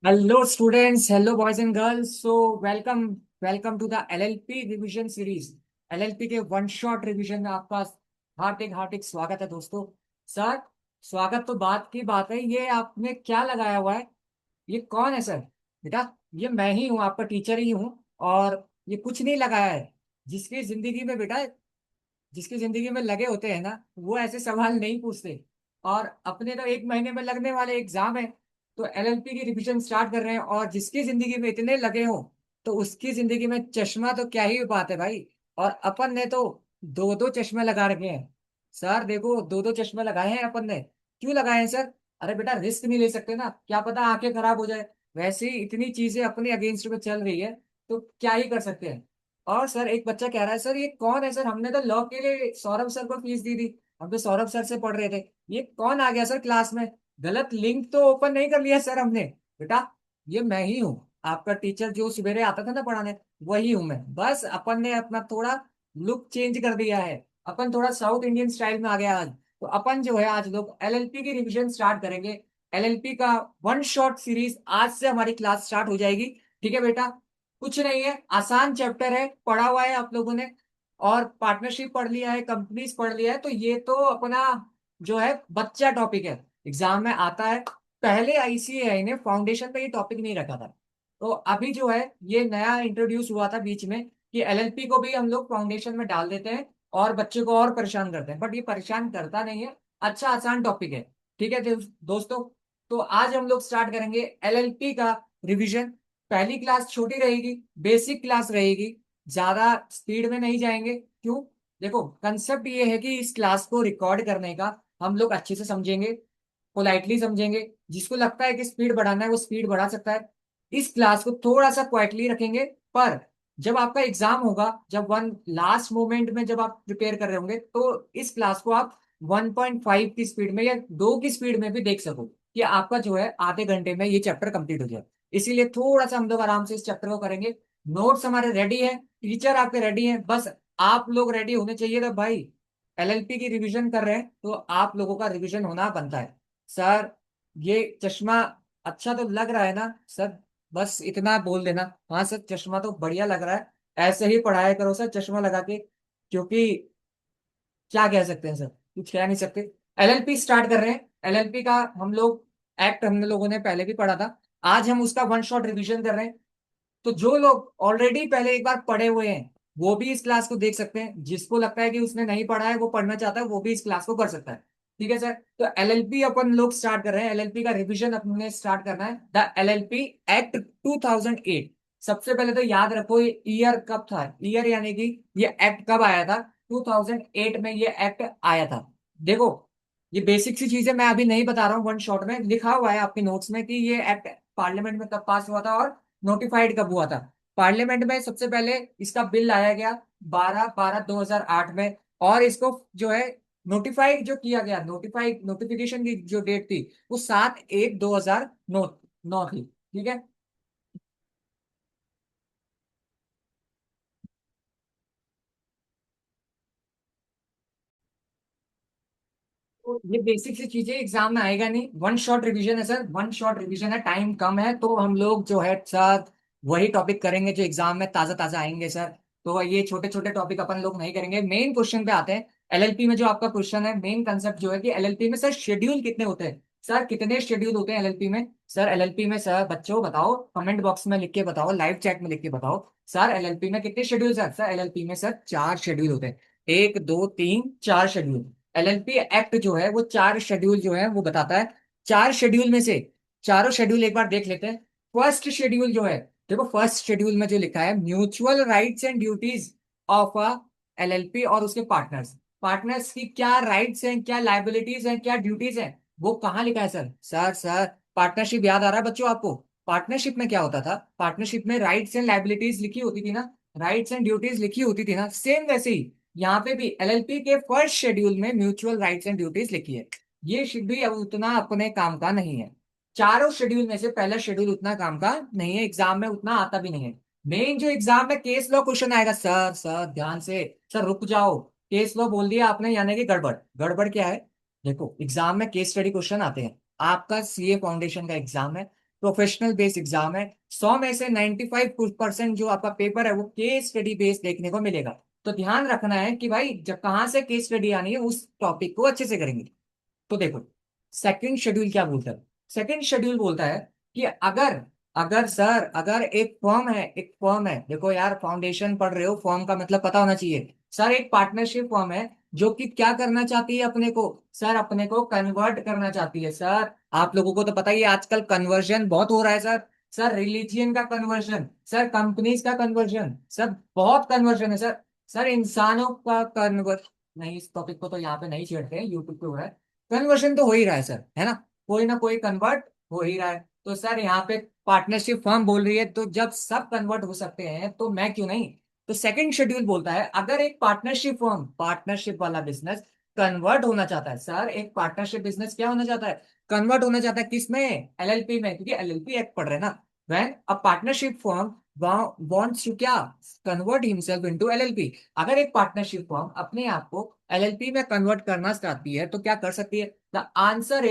Hello students, hello boys and girls. Welcome to the LLP revision series. LLP के one shot revision में आपका हार्दिक हार्दिक स्वागत है दोस्तों। सर, स्वागत तो बात की बात है, ये आपने क्या लगाया हुआ है? ये कौन है सर? बेटा, ये मैं ही हूँ, आपका टीचर ही हूँ। और ये कुछ नहीं लगाया है। जिसकी जिंदगी में बेटा, जिसकी जिंदगी में लगे होते हैं ना, वो ऐसे सवाल नहीं पूछते। और अपने तो एक महीने में लगने वाले एग्जाम है, तो एलएलपी की रिवीजन स्टार्ट कर रहे हैं। और जिसकी जिंदगी में इतने लगे हो, तो उसकी जिंदगी में चश्मा तो क्या ही बात है भाई। और अपन ने तो दो दो चश्मे लगा रखे हैं। सर देखो, दो दो चश्मे लगाए हैं अपन ने। क्यों लगाए हैं सर? अरे बेटा, रिस्क नहीं ले सकते ना, क्या पता आंखें खराब हो जाए। वैसे ही इतनी चीजें अपने अगेंस्ट में चल रही है, तो क्या ही कर सकते हैं। और सर, एक बच्चा कह रहा है, सर ये कौन है? सर हमने तो लॉ के लिए सौरभ सर को फीस दी थी, हम तो सौरभ सर से पढ़ रहे थे। ये कौन आ गया सर क्लास में? गलत लिंक तो ओपन नहीं कर लिया सर हमने? बेटा, ये मैं ही हूँ, आपका टीचर जो सवेरे आता था ना पढ़ाने, वही हूँ मैं। बस अपन ने अपना थोड़ा लुक चेंज कर दिया है। अपन थोड़ा साउथ इंडियन स्टाइल में आ गया आज। तो अपन जो है, आज लोग एलएलपी की रिवीजन स्टार्ट करेंगे। एलएलपी का वन शॉट सीरीज आज से हमारी क्लास स्टार्ट हो जाएगी। ठीक है बेटा? कुछ नहीं है, आसान चैप्टर है, पढ़ा हुआ है आप लोगों ने। और पार्टनरशिप पढ़ लिया है, कंपनीज पढ़ लिया है, तो ये तो अपना जो है बच्चा टॉपिक है, एग्जाम में आता है। पहले आईसीएआई ने फाउंडेशन पे ये टॉपिक नहीं रखा था। तो अभी जो है, ये नया इंट्रोड्यूस हुआ था बीच में, कि एलएलपी को भी हम लोग फाउंडेशन में डाल देते हैं और बच्चे को और परेशान करते हैं। बट ये परेशान करता नहीं है, अच्छा आसान टॉपिक है। ठीक है दोस्तों, तो आज हम लोग स्टार्ट करेंगे एलएलपी का रिवीजन। पहली क्लास छोटी रहेगी, बेसिक क्लास रहेगी, ज्यादा स्पीड में नहीं जाएंगे। क्यों? देखो, कंसेप्ट ये है कि इस क्लास को रिकॉर्ड करने का हम लोग अच्छे से समझेंगे, पोलाइटली समझेंगे। जिसको लगता है कि स्पीड बढ़ाना है, वो स्पीड बढ़ा सकता है। इस क्लास को थोड़ा सा क्वाइटली रखेंगे। पर जब आपका एग्जाम होगा, जब वन लास्ट मोमेंट में जब आप प्रिपेयर कर रहे होंगे, तो इस क्लास को आप 1.5 की स्पीड में या 2 की स्पीड में भी देख सको, कि आपका जो है आधे घंटे में ये चैप्टर कंप्लीट हो जाए। इसीलिए थोड़ा सा हम लोग आराम से इस चैप्टर को करेंगे। नोट्स हमारे रेडी है, टीचर आपके रेडी हैं, बस आप लोग रेडी होने चाहिए। तो भाई, एलएलपी की रिवीजन कर रहे हैं, तो आप लोगों का रिवीजन होना बनता है। सर, ये चश्मा अच्छा तो लग रहा है ना सर? बस इतना बोल देना, हाँ सर चश्मा तो बढ़िया लग रहा है। ऐसे ही पढ़ाया करो सर चश्मा लगा के। क्योंकि क्या कह सकते हैं सर, कुछ कह नहीं सकते। एलएलपी स्टार्ट कर रहे हैं। एलएलपी का हम लोग एक्ट हम लोगों ने पहले भी पढ़ा था। आज हम उसका वन शॉट रिवीजन कर रहे हैं। तो जो लोग ऑलरेडी पहले एक बार पढ़े हुए हैं, वो भी इस क्लास को देख सकते हैं। जिसको लगता है कि उसने नहीं पढ़ा है, वो पढ़ना चाहता है, वो भी इस क्लास को कर सकता है। ठीक है सर? तो एलएलपी अपन लोग स्टार्ट कर रहे हैं। एलएलपी का रिवीजन अपने स्टार्ट करना है। The LLP act 2008। सबसे पहले तो याद रखो, ये ईयर कब था, ईयर यानी कि ये एक्ट कब आया था। 2008 में ये एक्ट आया था। देखो, ये बेसिक सी चीजें मैं अभी नहीं बता रहा हूँ, वन शॉट में लिखा हुआ है आपके नोट्स में कि ये एक्ट पार्लियामेंट में कब पास हुआ था और नोटिफाइड कब हुआ था। पार्लियामेंट में सबसे पहले इसका बिल लाया गया 12/12/2008 में। और इसको जो है नोटिफाइड जो किया गया, नोटिफाइड नोटिफिकेशन की जो डेट थी, वो 7/1/2009 9 थी। ठीक है? तो ये बेसिक सी चीजें एग्जाम में आएगा नहीं। वन शॉट रिवीजन है सर, वन शॉट रिवीजन है, टाइम कम है, तो हम लोग जो है सर वही टॉपिक करेंगे जो एग्जाम में ताजा ताजा आएंगे सर। तो ये छोटे छोटे टॉपिक अपन लोग नहीं करेंगे, मेन क्वेश्चन पे आते हैं। एलएलपी में जो आपका क्वेश्चन है, मेन कंसेप्ट जो है कि एलएलपी में सर शेड्यूल कितने होते हैं? सर कितने शेड्यूल होते हैं एलएलपी में? सर एलएलपी में सर, बच्चों बताओ, कमेंट बॉक्स में लिख के बताओ, लाइव चैट में लिख के बताओ। सर एलएलपी में कितने शेड्यूल? सर एलएलपी में सर 4 शेड्यूल होते हैं। 1 2 3 4 शेड्यूल। एलएलपी एक्ट जो है वो 4 शेड्यूल जो है वो बताता है। 4 शेड्यूल में से चारों शेड्यूल एक बार देख लेते हैं। फर्स्ट शेड्यूल जो है, देखो फर्स्ट शेड्यूल में जो लिखा है, mutual rights and duties of a LLP और उसके पार्टनर्स। पार्टनर्स की क्या राइट्स हैं, क्या लाइबिलिटीज हैं, क्या ड्यूटीज हैं, वो कहाँ लिखा है सर? सर पार्टनरशिप याद आ रहा है बच्चों आपको? पार्टनरशिप में क्या होता था? पार्टनरशिप में राइट्स एंड लाइबिलिटीज लिखी होती थी ना, राइट्स एंड ड्यूटीज लिखी होती थी ना, सेम वैसे ही यहाँ पे भी एलएलपी के फर्स्ट शेड्यूल में म्यूचुअल राइट्स एंड ड्यूटीज लिखी है। ये शेड्यूल अब उतना अपने काम का नहीं है। चारों शेड्यूल में से पहला शेड्यूल उतना काम का नहीं है, एग्जाम में उतना आता भी नहीं है। मेन जो एग्जाम में केस लॉ क्वेश्चन आएगा, सर ध्यान से, सर रुक जाओ। केस लॉ बोल दिया आपने, यानी कि गड़बड़। गड़बड़ क्या है? देखो, एग्जाम में केस स्टडी क्वेश्चन आते हैं। आपका सीए फाउंडेशन का एग्जाम है, प्रोफेशनल बेस्ड एग्जाम है। 100 में से 95% जो आपका पेपर है वो केस स्टडी बेस्ड देखने को मिलेगा। तो ध्यान रखना है कि भाई जब कहाँ से केस स्टडी आनी है उस टॉपिक को अच्छे से करेंगे। तो देखो सेकंड शेड्यूल क्या बोलता है। सेकंड शेड्यूल बोलता है कि अगर अगर सर अगर एक फर्म है देखो यार, फाउंडेशन पढ़ रहे हो, फर्म का मतलब पता होना चाहिए। सर एक पार्टनरशिप फर्म है जो कि क्या करना चाहती है अपने को, सर अपने को कन्वर्ट करना चाहती है। सर आप लोगों को तो पता ही है आजकल कन्वर्जन बहुत हो रहा है सर। सर रिलीजियन का कन्वर्जन, सर कंपनीज का कन्वर्जन, सर बहुत कन्वर्जन है सर। सर इंसानों का कन्वर्ट नहीं, इस टॉपिक को तो यहाँ पे नहीं छेड़ते हैं, यूट्यूब पे हो रहा है। कन्वर्शन तो हो ही रहा है सर, है ना कोई कन्वर्ट हो ही रहा है। तो सर यहाँ पे पार्टनरशिप फर्म बोल रही है, तो जब सब कन्वर्ट हो सकते हैं तो मैं क्यों नहीं। तो सेकंड शेड्यूल बोलता है अगर एक पार्टनरशिप फर्म, पार्टनरशिप वाला बिजनेस कन्वर्ट होना चाहता है, सर एक पार्टनरशिप बिजनेस क्या होना चाहता है, कन्वर्ट होना चाहता है किसमें, एलएलपी में, क्योंकि एलएलपी एक्ट पढ़ रहे हैं ना। When a partnership firm wants to क्या, कन्वर्ट हिमसेल्फ इनटू एलएलपी। अगर एक पार्टनरशिप फर्म अपने आप को एलएलपी में कन्वर्ट करना चाहती है तो क्या कर सकती है। द आंसर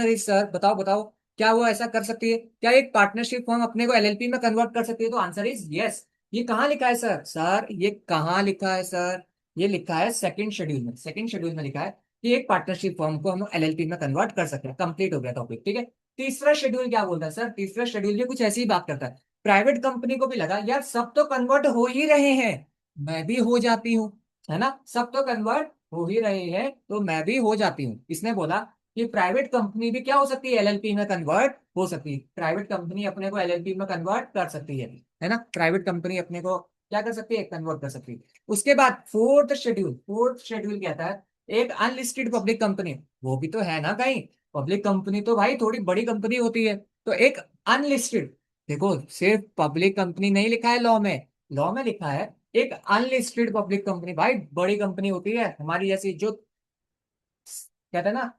इज सर, बताओ बताओ, क्या वो ऐसा कर सकती है, क्या एक पार्टनरशिप फर्म अपने को एलएलपी में कन्वर्ट कर सकती है। तो आंसर इज यस। ये कहाँ लिखा है सर, ये कहाँ लिखा है सर, ये लिखा है सेकंड शेड्यूल में। सेकंड शेड्यूल में लिखा है कि एक पार्टनरशिप फर्म को हम एलएलपी में कन्वर्ट कर सकते हैं। कंप्लीट हो गया टॉपिक, ठीक है। तीसरा शेड्यूल क्या बोलता है सर, तीसरा शेड्यूल भी कुछ ऐसी ही बात करता है। प्राइवेट कंपनी को भी लगा यार सब तो कन्वर्ट हो ही रहे हैं, मैं भी हो जाती हूँ, है ना, सब तो कन्वर्ट हो ही रहे हैं तो मैं भी हो जाती हूँ। इसने बोला कि प्राइवेट कंपनी भी क्या हो सकती है, एलएलपी में कन्वर्ट हो सकती है। प्राइवेट कंपनी अपने को एलएलपी में कन्वर्ट कर सकती है ना, प्राइवेट कंपनी अपने को क्या कर सकती है, कन्वर्ट कर सकती है। उसके बाद फोर्थ शेड्यूल कहता है एक अनलिस्टेड पब्लिक कंपनी, वो भी तो है ना कहीं, पब्लिक कंपनी तो भाई थोड़ी बड़ी कंपनी होती है। तो एक अनलिस्टेड, देखो सिर्फ पब्लिक कंपनी नहीं लिखा है लॉ में, लॉ में लिखा है एक अनलिस्टेड पब्लिक कंपनी। भाई बड़ी कंपनी होती है हमारी जैसी, जो कहते हैं ना,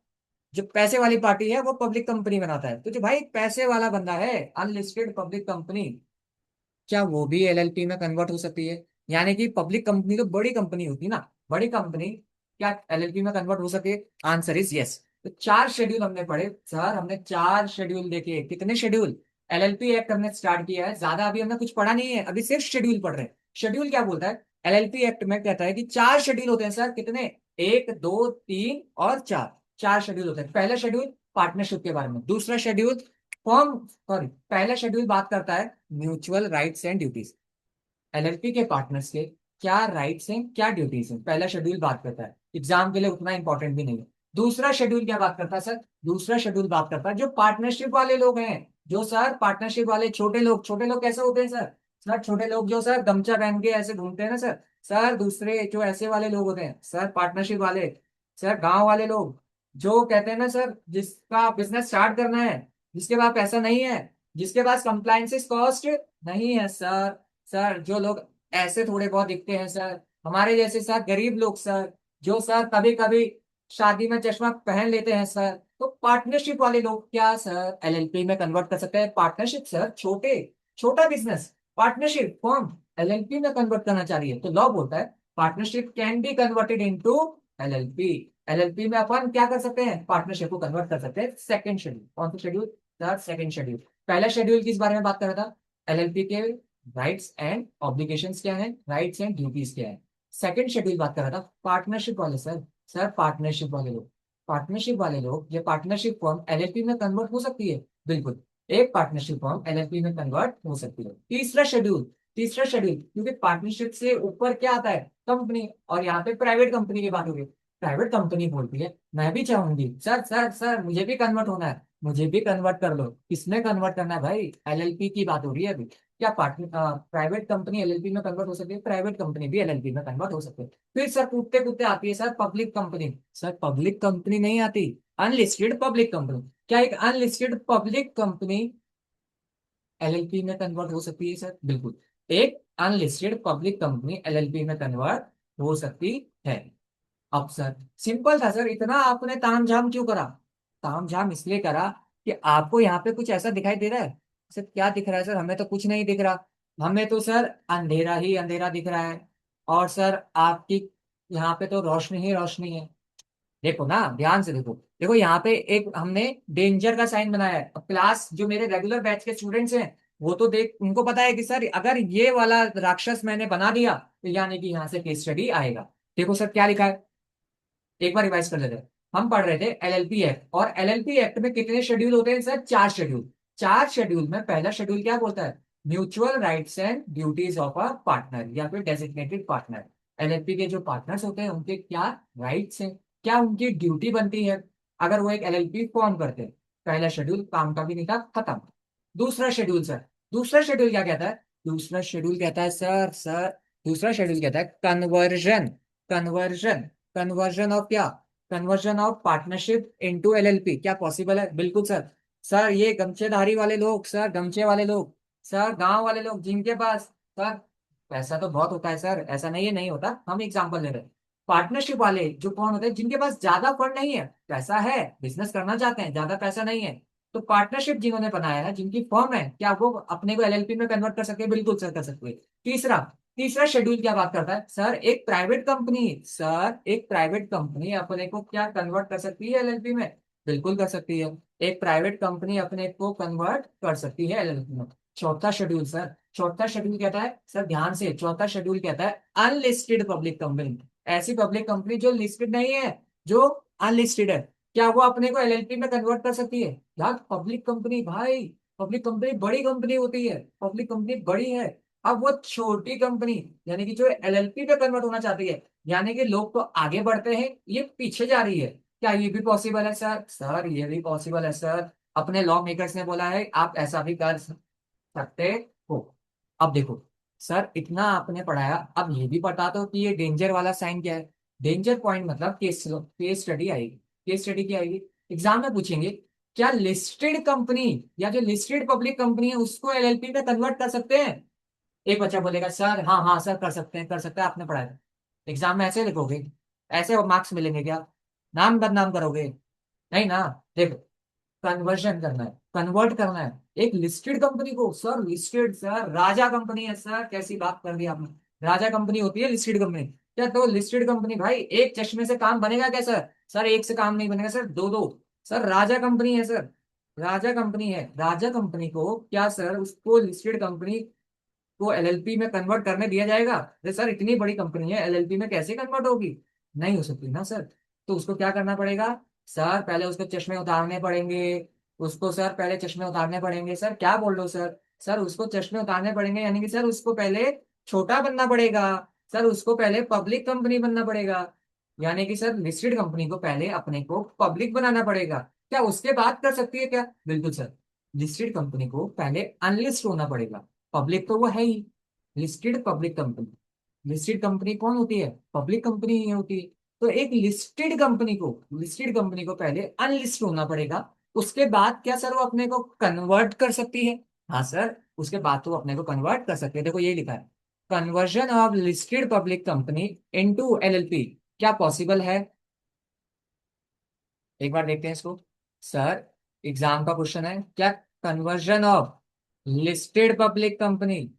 जो पैसे वाली पार्टी है वो पब्लिक कंपनी बनाता है, तो जो भाई पैसे वाला बंदा है, अनलिस्टेड पब्लिक कंपनी, क्या वो भी एलएलपी में कन्वर्ट हो सकती है। यानी कि पब्लिक कंपनी तो बड़ी कंपनी होती है ना, बड़ी कंपनी क्या एलएलपी में कन्वर्ट हो सके। Answer is yes. तो चार शेड्यूल हमने पढ़े सर, हमने चार शेड्यूल देखे। कितने शेड्यूल, एलएलपी एक्ट हमने स्टार्ट किया है, ज्यादा अभी हमने कुछ पढ़ा नहीं है, अभी सिर्फ शेड्यूल पढ़ रहे हैं। शेड्यूल क्या बोलता है, एलएलपी एक्ट में कहता है कि चार शेड्यूल होते हैं सर, कितने, एक दो तीन और चार, चार शेड्यूल होते हैं। पहला शेड्यूल पार्टनरशिप के बारे में, दूसरा शेड्यूल फॉर्म, सॉरी, पहला शेड्यूल बात करता है mutual rights and duties, LLP के पार्टनर्स के क्या राइट्स हैं क्या ड्यूटीज हैं, पहला शेड्यूल बात करता है। एग्जाम के लिए उतना इंपॉर्टेंट भी नहीं है। दूसरा शेड्यूल क्या बात करता है सर, दूसरा शेड्यूल बात करता है जो पार्टनरशिप वाले लोग हैं, जो सर पार्टनरशिप वाले छोटे लोग कैसे होते हैं सर, छोटे लोग जो सर गमछा पहन के ऐसे घूमते हैं ना सर, दूसरे जो ऐसे वाले लोग होते हैं सर, पार्टनरशिप वाले, सर गांव वाले लोग, जो कहते हैं ना सर जिसका बिजनेस स्टार्ट करना है, जिसके पास पैसा नहीं है, जिसके पास कंप्लायंसेस कॉस्ट नहीं है सर, जो लोग ऐसे थोड़े बहुत दिखते हैं सर, हमारे जैसे सर गरीब लोग सर, जो सर कभी कभी शादी में चश्मा पहन लेते हैं सर, तो पार्टनरशिप वाले लोग क्या सर एलएलपी में कन्वर्ट कर सकते हैं। पार्टनरशिप सर छोटा बिजनेस, पार्टनरशिप फॉर्म एलएलपी में कन्वर्ट करना चाह रही है, तो लॉ बोलता है partnership can be converted into LLP. LLP में अपन क्या कर सकते हैं, पार्टनरशिप को कन्वर्ट कर सकते हैं। सेकंड शेड्यूल, कौन सा शेड्यूल सर, सेकंड शेड्यूल। पहला शेड्यूल किस बारे में बात कर रहा था, एलएलपी के राइट्स एंड ऑब्लिगेशंस क्या है, राइट्स एंड ड्यूटीज क्या है। सेकंड शेड्यूल बात कर रहा था पार्टनरशिप वाले सर, पार्टनरशिप वाले लोग, ये पार्टनरशिप फॉर्म एलएलपी में कन्वर्ट हो सकती है, बिल्कुल, एक पार्टनरशिप फॉर्म एलएलपी में कन्वर्ट हो सकती है। तीसरा शेड्यूल क्योंकि पार्टनरशिप से ऊपर क्या आता है, कंपनी, और यहाँ पे प्राइवेट कंपनी की बात हो गई। प्राइवेट कंपनी बोलती है मैं भी चाहूंगी सर मुझे भी कन्वर्ट होना है, मुझे भी कन्वर्ट कर लो। किसमें कन्वर्ट करना है भाई, एलएलपी की बात हो रही है अभी। क्या पार्टनर प्राइवेट कंपनी एलएलपी में कन्वर्ट हो सकती है, प्राइवेट कंपनी भी एलएलपी में कन्वर्ट हो सकती है। फिर सर कूदते कूदते आती है sir public company, sir public company नहीं आती, अनलिस्टेड पब्लिक कंपनी। क्या एक अनलिस्टेड पब्लिक कंपनी एलएलपी में कन्वर्ट हो सकती है सर, बिल्कुल, एक अनलिस्टेड पब्लिक कंपनी एलएलपी में कन्वर्ट हो सकती है। अब सर सिंपल था सर, इतना आपने तामझाम क्यों करा, तामझाम इसलिए करा कि आपको यहाँ पे कुछ ऐसा दिखाई दे रहा है। सर क्या दिख रहा है सर, हमें तो कुछ नहीं दिख रहा, हमें तो सर अंधेरा ही अंधेरा दिख रहा है, और सर आपकी यहाँ पे तो रोशनी ही रोशनी है। देखो ना ध्यान से देखो, देखो यहाँ पे एक हमने डेंजर का साइन बनाया है। अब क्लास जो मेरे रेगुलर बैच के स्टूडेंट्स हैं वो तो देख, उनको पता है कि सर अगर ये वाला राक्षस मैंने बना दिया तो यानी कि यहाँ से केस स्टडी आएगा। देखो सर क्या लिखा है, एक बार रिवाइज कर लेते हैं। हम पढ़ रहे थे एलएलपी एक्ट, और एलएलपी एक्ट में कितने शेड्यूल होते हैं सर? 4 शेड्यूल। 4 शेड्यूल में पहला शेड्यूल क्या बोलता है? Mutual rights and duties of a partner या फिर डेजिग्नेटेड पार्टनर। एलएलपी के जो पार्टनर्स होते हैं उनके क्या राइट्स हैं, क्या उनकी ड्यूटी बनती है अगर वो एक एलएलपी फॉर्म करते हैं। पहला शेड्यूल काम का भी नहीं था, खत्म। दूसरा शेड्यूल सर, दूसरा शेड्यूल क्या कहता है? दूसरा शेड्यूल कहता है सर दूसरा शेड्यूल कहता है कन्वर्जन। कन्वर्जन कन्वर्जन ऑफ क्या? Conversion of partnership into LLP. क्या पॉसिबल है? बिल्कुल सर। सर ये गमछेधारी वाले लोग, सर गमछे वाले लोग, सर गांव वाले लोग जिनके पास सर पैसा तो बहुत होता है सर, ऐसा नहीं है नहीं होता, हम एग्जांपल ले रहे हैं। पार्टनरशिप वाले जो कौन होते हैं? जिनके पास ज्यादा फंड नहीं है, पैसा है, बिजनेस करना चाहते हैं, ज्यादा पैसा नहीं है, तो पार्टनरशिप जिन्होंने बनाया है, जिनकी फर्म है, क्या वो अपने को एलएलपी में कन्वर्ट कर सकते हैं? बिल्कुल सर कर सकते हैं। तीसरा, तीसरा शेड्यूल क्या बात करता है सर? एक प्राइवेट कंपनी, सर एक प्राइवेट कंपनी अपने को क्या कन्वर्ट कर सकती है एलएलपी में? बिल्कुल कर सकती है। एक प्राइवेट कंपनी अपने को कन्वर्ट कर सकती है एलएलपी में। चौथा शेड्यूल सर, चौथा शेड्यूल कहता है सर, ध्यान से, चौथा शेड्यूल कहता है अनलिस्टेड पब्लिक कंपनी। ऐसी पब्लिक कंपनी जो लिस्टेड नहीं है, जो अनलिस्टेड है, क्या वो अपने को एलएलपी में कन्वर्ट कर सकती है? यार पब्लिक कंपनी भाई, पब्लिक कंपनी बड़ी कंपनी होती है, पब्लिक कंपनी बड़ी है। अब वो छोटी कंपनी यानी कि जो एलएलपी पे कन्वर्ट होना चाहती है, यानी कि लोग तो आगे बढ़ते हैं, ये पीछे जा रही है, क्या ये भी पॉसिबल है सर? सर ये भी पॉसिबल है सर। अपने लॉ मेकर्स ने बोला है आप ऐसा भी कर सकते हो। अब देखो सर, इतना आपने पढ़ाया, अब ये भी बता दो कि ये डेंजर वाला साइन क्या है। डेंजर पॉइंट मतलब केस केस स्टडी आएगी। केस स्टडी क्या आएगी? एग्जाम में पूछेंगे क्या लिस्टेड कंपनी या जो लिस्टेड पब्लिक कंपनी है उसको एलएलपी में कन्वर्ट कर सकते हैं? एक बच्चा बोलेगा सर हाँ हाँ सर कर सकते हैं, कर सकते हैं, आपने पढ़ाया। एग्जाम में ऐसे लिखोगे? ऐसे मार्क्स मिलेंगे क्या? नाम बदनाम करोगे? नहीं ना। देखो, कन्वर्जन करना है, कन्वर्ट करना है एक लिस्टेड कंपनी को। सर लिस्टेड, सर राजा कंपनी है सर, कैसी बात कर दी आपने? राजा कंपनी होती है लिस्टेड कंपनी? क्या तो लिस्टेड कंपनी भाई एक चश्मे से काम बनेगा क्या सर? सर एक से काम नहीं बनेगा सर, दो दो। सर राजा कंपनी है सर, राजा कंपनी है। राजा कंपनी को क्या सर उसको लिस्टेड कंपनी को एलएलपी में कन्वर्ट करने दिया जाएगा? अरे सर इतनी बड़ी कंपनी है, एलएलपी में कैसे कन्वर्ट होगी? नहीं हो सकती ना सर। तो उसको क्या करना पड़ेगा सर? पहले उसको चश्मे उतारने पड़ेंगे। उसको सर पहले चश्मे उतारने पड़ेंगे। सर क्या बोल रहे हो सर? सर उसको चश्मे उतारने पड़ेंगे यानी कि सर उसको पहले छोटा बनना पड़ेगा। सर उसको पहले पब्लिक कंपनी बनना पड़ेगा, यानी कि सर लिस्टेड कंपनी को पहले अपने को पब्लिक बनाना पड़ेगा। क्या उसके बाद कर सकती है क्या? बिल्कुल सर। लिस्टेड कंपनी को पहले अनलिस्ट होना पड़ेगा। पब्लिक तो वो है ही, listed public company. Listed company कौन होती है? पब्लिक कंपनी ही होती है। तो एक लिस्टेड कंपनी को, लिस्टेड कंपनी को पहले अनलिस्ट होना पड़ेगा। उसके बाद क्या सर वो अपने को कन्वर्ट कर सकती है? हाँ सर, उसके बाद तो वो अपने को कन्वर्ट कर सकती है। देखो ये लिखा है, conversion of listed public company into LLP. क्या पॉसिबल है? एक बार देखते हैं इसको। सर एग्जाम का क्वेश्चन है, क्या conversion of listed public company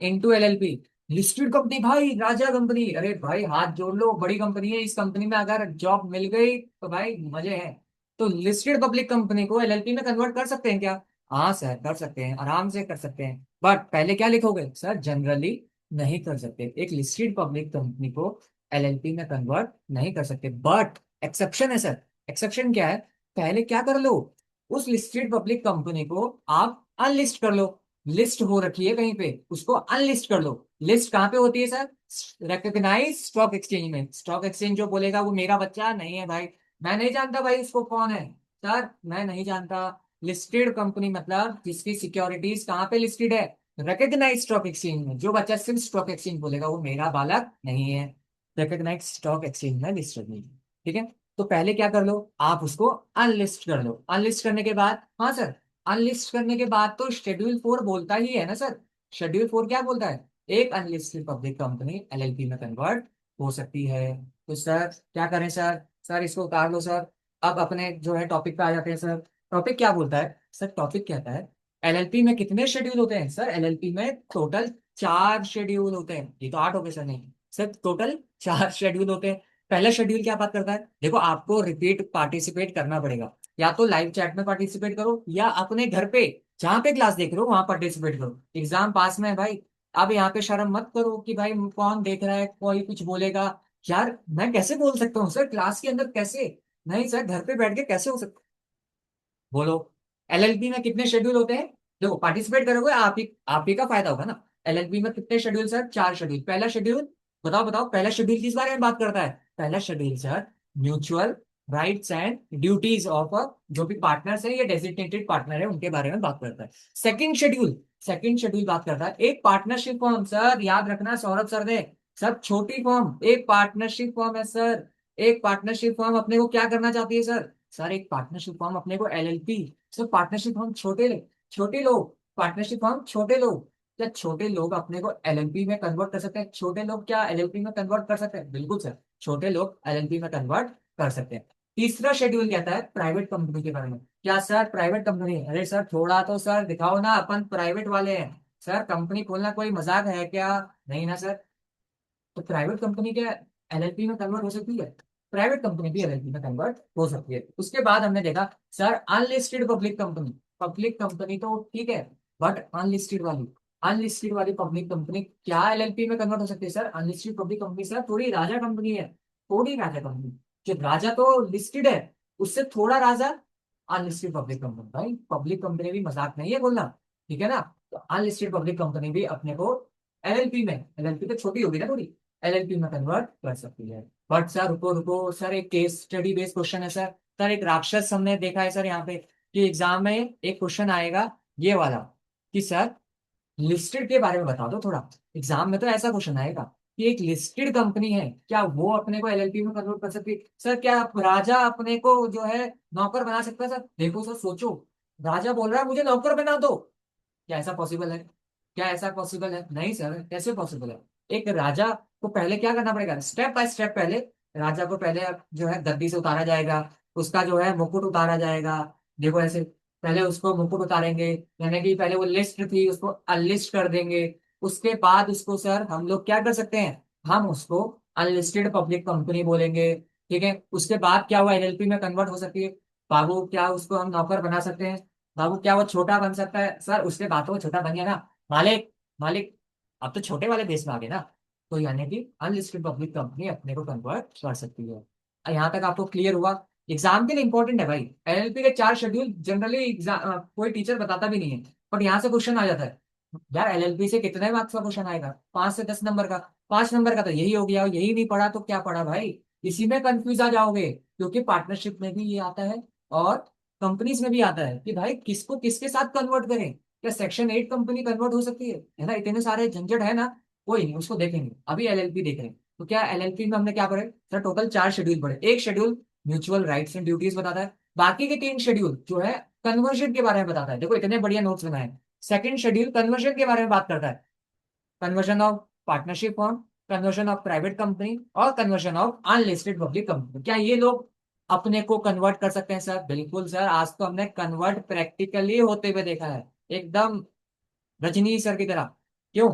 into LLP. Listed company भाई, राजा कंपनी, अरे भाई हाथ जोड़ लो, बड़ी कंपनी है, इस कंपनी में अगर जॉब मिल गई तो भाई मजे हैं। तो लिस्टेड पब्लिक कंपनी को एलएलपी में कन्वर्ट कर सकते हैं क्या? हाँ सर कर सकते हैं, आराम से कर सकते हैं। बट पहले क्या लिखोगे सर? जनरली नहीं कर सकते, एक लिस्टेड पब्लिक कंपनी को एलएलपी में कन्वर्ट नहीं कर सकते। बट एक्सेप्शन है सर। एक्सेप्शन क्या है? पहले क्या कर लो, उस लिस्टेड पब्लिक कंपनी को आप अनलिस्ट कर लो। लिस्ट हो रखी है कहीं पे, उसको अनलिस्ट कर लो। लिस्ट कहाँ पे होती है सर? रिकॉग्नाइज स्टॉक एक्सचेंज में। स्टॉक एक्सचेंज जो बोलेगा वो मेरा बच्चा नहीं है भाई, मैं नहीं जानता भाई उसको कौन है। सर मैं नहीं जानता। लिस्टेड कंपनी मतलब जिसकी सिक्योरिटीज कहाँ पे लिस्टेड है? रिकॉग्नाइज स्टॉक एक्सचेंज में। जो बच्चा सिर्फ स्टॉक एक्सचेंज बोलेगा वो मेरा बालक नहीं है। रिकॉग्नाइज स्टॉक एक्सचेंज में लिस्टेड नहीं। ठीक है, तो पहले क्या कर लो, आप उसको अनलिस्ट कर लो। अनलिस्ट करने के बाद, हाँ सर, अनलिस्ट करने के बाद तो शेड्यूल 4 बोलता ही है ना सर। शेड्यूल 4 क्या बोलता है? एक अनलिस्टेड पब्लिक कंपनी एलएलपी में कन्वर्ट हो सकती है। तो सर क्या करें सर? सर इसको उतार लो सर। अब अपने जो है टॉपिक पे आ जाते हैं सर। टॉपिक क्या बोलता है सर? टॉपिक कहता है एलएलपी में कितने शेड्यूल होते हैं? सर एलएलपी में टोटल 4 शेड्यूल होते हैं। ये तो 8 हो गए सर, नहीं सर, टोटल 4 शेड्यूल होते हैं। पहला शेड्यूल क्या बात करता है, देखो आपको रिपीट पार्टिसिपेट करना पड़ेगा। या तो लाइव चैट में पार्टिसिपेट करो या अपने घर पे जहाँ पे क्लास देख रहे हो वहां पार्टिसिपेट करो। एग्जाम पास में है भाई। अब यहाँ पे शर्म मत करो कि भाई कौन देख रहा है, कोई कुछ बोलेगा। यार मैं कैसे बोल सकता हूँ सर क्लास के अंदर, कैसे? नहीं सर, घर पे बैठ के कैसे हो सकता? बोलो। एलएलबी में कितने शेड्यूल होते हैं? देखो पार्टिसिपेट करोगे आप ही का फायदा होगा ना। एलएलबी में कितने शेड्यूल सर? 4 शेड्यूल। पहला शेड्यूल, बताओ बताओ, पहला शेड्यूल किस बारे में बात करता है? पहला schedule sir mutual rights and duties of जो भी पार्टनर्स है या डेजिग्नेटेड पार्टनर है उनके बारे में बात करता है। सेकंड शेड्यूल बात करता है एक पार्टनरशिप फॉर्म। सर याद रखना, सौरभ सर ने, सर छोटी फॉर्म एक पार्टनरशिप फॉर्म है सर। एक पार्टनरशिप फॉर्म अपने को क्या करना चाहती है सर? सर एक पार्टनरशिप फॉर्म अपने को एलएलपी। सर पार्टनरशिप फॉर्म छोटे लोग, पार्टनरशिप फॉर्म छोटे लोग। क्या छोटे लोग अपने को एलएलपी में कन्वर्ट कर सकते हैं? छोटे लोग क्या एलएलपी में कन्वर्ट कर सकते हैं? बिल्कुल सर, छोटे लोग एलएलपी में कन्वर्ट कर सकते हैं। तीसरा शेड्यूल कहता है प्राइवेट कंपनी के बारे में। क्या सर प्राइवेट कंपनी? अरे सर थोड़ा तो सर दिखाओ ना, अपन प्राइवेट वाले हैं। सर कंपनी खोलना कोई मजाक है क्या? नहीं ना सर। तो प्राइवेट कंपनी क्या एलएलपी में कन्वर्ट हो सकती है? प्राइवेट कंपनी भी एलएलपी में कन्वर्ट हो सकती है। उसके बाद हमने देखा sir unlisted public company. Public company तो ठीक है, बट अनलिस्टेड वाली पब्लिक कंपनी क्या एलएलपी में कन्वर्ट हो सकती है sir? Unlisted public company sir थोड़ी राजा कंपनी है, थोड़ी राजा कंपनी। जो राजा तो लिस्टेड है, उससे थोड़ा राजा अनलिस्टेड पब्लिक कंपनी। भाई पब्लिक कंपनी भी मजाक नहीं है बोलना, ठीक है ना? तो अनलिस्टेड पब्लिक कंपनी भी अपने को एलएलपी में, एलएलपी तो छोटी होगी ना थोड़ी, एलएलपी में कन्वर्ट कर सकती है। बट सर रुको रुको सर, एक केस स्टडी बेस्ड क्वेश्चन है सर। सर एक राक्षस हमने देखा है सर यहाँ पे कि एग्जाम में एक क्वेश्चन आएगा ये वाला कि सर लिस्टेड के बारे में बता दो थोड़ा। एग्जाम में तो ऐसा क्वेश्चन आएगा कि एक लिस्टेड कंपनी है, क्या वो अपने को एलएलपी में कन्वर्ट कर सकती है? सर क्या राजा अपने को जो है नौकर बना सकता है सर? देखो सर सोचो, राजा बोल रहा है मुझे नौकर बना दो। क्या ऐसा पॉसिबल है? क्या ऐसा पॉसिबल है? नहीं सर, कैसे पॉसिबल है? एक राजा को पहले क्या करना पड़ेगा, स्टेप बाय स्टेप। पहले राजा को पहले जो है गद्दी से उतारा जाएगा, उसका जो है मुकुट उतारा जाएगा। देखो ऐसे, पहले उसको मुकुट उतारेंगे, यानी कि पहले वो लिस्ट थी उसको अनलिस्ट कर देंगे। उसके बाद उसको सर हम लोग क्या कर सकते हैं, हम उसको अनलिस्टेड पब्लिक कंपनी बोलेंगे। ठीक है, उसके बाद क्या हुआ, एलएलपी में कन्वर्ट हो सकती है। बाबू क्या उसको हम नौकर बना सकते हैं? बाबू क्या वो छोटा बन सकता है? सर उसके बाद तो वो छोटा बन गया ना। मालिक, मालिक, अब तो छोटे वाले देश में आ गए ना। तो यानी कि अनलिस्टेड पब्लिक कंपनी अपने को कन्वर्ट कर सकती है। यहाँ तक आपको क्लियर हुआ? एग्जाम के लिए इंपॉर्टेंट है भाई। एलएलपी के 4 शेड्यूल जनरली एग्जाम कोई टीचर बताता भी नहीं है, बट यहाँ से क्वेश्चन आ जाता है। यार एलएलपी से कितने मार्क्स का क्वेश्चन आएगा? 5 से 10 नंबर का। 5 नंबर का तो यही हो गया, यही नहीं पढ़ा तो क्या पढ़ा भाई? इसी में कंफ्यूज आ जाओगे, क्योंकि पार्टनरशिप में भी ये आता है और कंपनीज में भी आता है कि भाई किसको किसके साथ कन्वर्ट करें। क्या सेक्शन 8 कंपनी कन्वर्ट हो सकती है ना? इतने सारे झंझट है ना। कोई नहीं, उसको देखेंगे, अभी एलएलपी देख रहे हैं। तो क्या एलएलपी में हमने क्या पढ़े सर? टोटल 4 शेड्यूल पढ़े। एक schedule mutual rights and duties बताता है, बाकी के 3 शेड्यूल जो है कन्वर्जन के बारे में बताता है। देखो इतने बढ़िया नोट्स बनाए। सेकंड शेड्यूल कन्वर्जन के बारे में बात करता है, conversion of partnership form, conversion of private company और conversion of unlisted public company. क्या ये लोग अपने को कन्वर्ट कर सकते हैं सर? बिल्कुल सर, आज तो हमने कन्वर्ट प्रैक्टिकली होते हुए देखा है, एकदम रजनी सर की तरह। क्यों?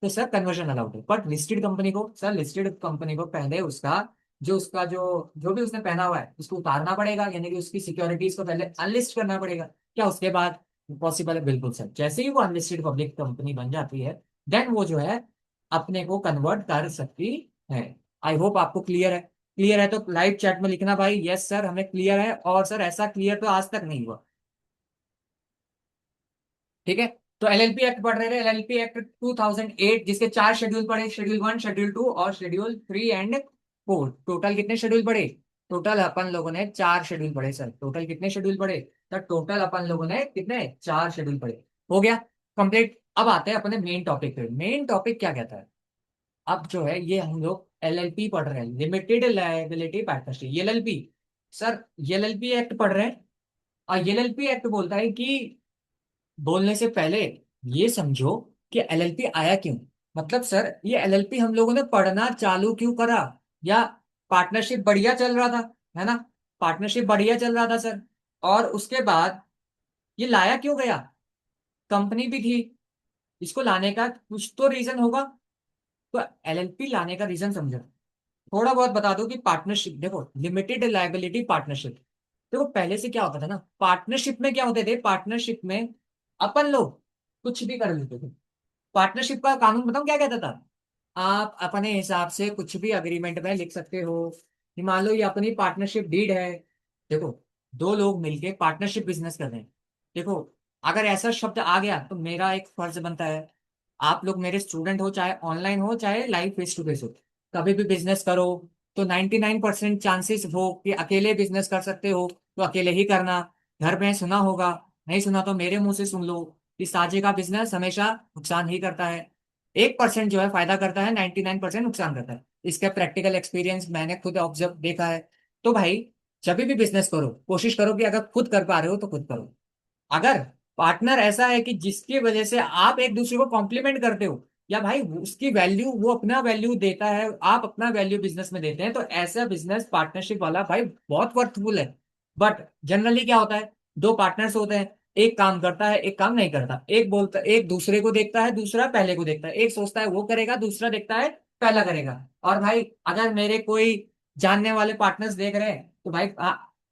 तो सर कन्वर्जन अलाउड है, बट लिस्टेड कंपनी को सर, लिस्टेड कंपनी को पहले उसका जो जो भी उसने पहना हुआ है उसको उतारना पड़ेगा, यानी कि उसकी सिक्योरिटीज को पहले अनलिस्ट करना पड़ेगा। क्या उसके बाद पॉसिबल है? बिल्कुल सर, जैसे ही वो अनलिस्टेड पब्लिक कंपनी बन जाती है देन वो जो है अपने को कन्वर्ट कर सकती है। आई होप आपको क्लियर है। क्लियर है तो लाइव चैट में लिखना भाई यस सर हमें क्लियर है, और सर ऐसा क्लियर तो आज तक नहीं हुआ। ठीक है, तो एलएलपी एक्ट पढ़ रहे थे, एलएलपी एक्ट 2008, जिसके 4 शेड्यूल पढ़े, शेड्यूल 1, शेड्यूल 2 और शेड्यूल 3 एंड 4। टोटल कितने शेड्यूल पढ़े? टोटल अपन लोगों ने 4 शेड्यूल पढ़े सर। टोटल कितने शेड्यूल पढ़े? तो टोटल अपन लोगों ने कितने, 4 शेड्यूल पढ़े। हो गया कंप्लीट। अब आते हैं अपने मेन टॉपिक पे। मेन टॉपिक क्या कहता है? अब जो है ये हम लोग एलएलपी पढ़ रहे हैं, limited liability partnership, LLP. Sir LLP act पढ़ रहे हैं, और एलएलपी एक्ट बोलता है कि बोलने से पहले ये समझो कि एलएलपी आया क्यों। मतलब सर ये एलएलपी हम लोगों ने पढ़ना चालू क्यों करा? या पार्टनरशिप बढ़िया चल रहा था, है ना? पार्टनरशिप बढ़िया चल रहा था सर, और उसके बाद ये लाया क्यों गया? कंपनी भी थी, इसको लाने का कुछ तो रीजन होगा। तो एलएलपी लाने का रीजन समझो। थोड़ा बहुत बता दो कि पार्टनरशिप देखो, लिमिटेड लाइबिलिटी पार्टनरशिप। देखो पहले से क्या होता था ना, पार्टनरशिप में क्या होते थे, पार्टनरशिप में अपन लोग कुछ भी कर लेते थे। पार्टनरशिप का कानून बताऊं क्या कहता था? आप अपने हिसाब से कुछ भी अग्रीमेंट में लिख सकते हो कि मान लो ये अपनी पार्टनरशिप डीड है। देखो, दो लोग मिलके पार्टनरशिप बिजनेस कर रहे हैं। देखो, अगर ऐसा शब्द आ गया तो मेरा एक फर्ज बनता है, आप लोग मेरे स्टूडेंट हो, चाहे ऑनलाइन हो चाहे लाइव फेस टू फेस हो, कभी भी बिजनेस करो तो 99% चांसेस हो कि अकेले बिजनेस कर सकते हो तो अकेले ही करना। घर में सुना होगा, नहीं सुना तो मेरे मुंह से सुन लो कि साझे का बिजनेस हमेशा नुकसान ही करता है। 1% जो है फायदा करता है, 99% नुकसान करता है। इसका प्रैक्टिकल एक्सपीरियंस मैंने खुद ऑब्जर्व देखा है। तो भाई, जब भी बिजनेस करो कोशिश करो कि अगर खुद कर पा रहे हो तो खुद करो। अगर पार्टनर ऐसा है कि जिसकी वजह से आप एक दूसरे को कॉम्प्लीमेंट करते हो, या भाई उसकी वैल्यू वो अपना वैल्यू देता है, आप अपना वैल्यू बिजनेस में देते हैं, तो ऐसा बिजनेस पार्टनरशिप वाला भाई बहुत वर्थफुल है। बट जनरली क्या होता है, दो पार्टनर्स होते हैं, एक काम करता है एक काम नहीं करता, एक बोलता एक दूसरे को देखता है दूसरा पहले को देखता है, एक सोचता है वो करेगा दूसरा देखता है पहला करेगा। और भाई अगर मेरे कोई जानने वाले पार्टनर्स देख रहे हैं तो भाई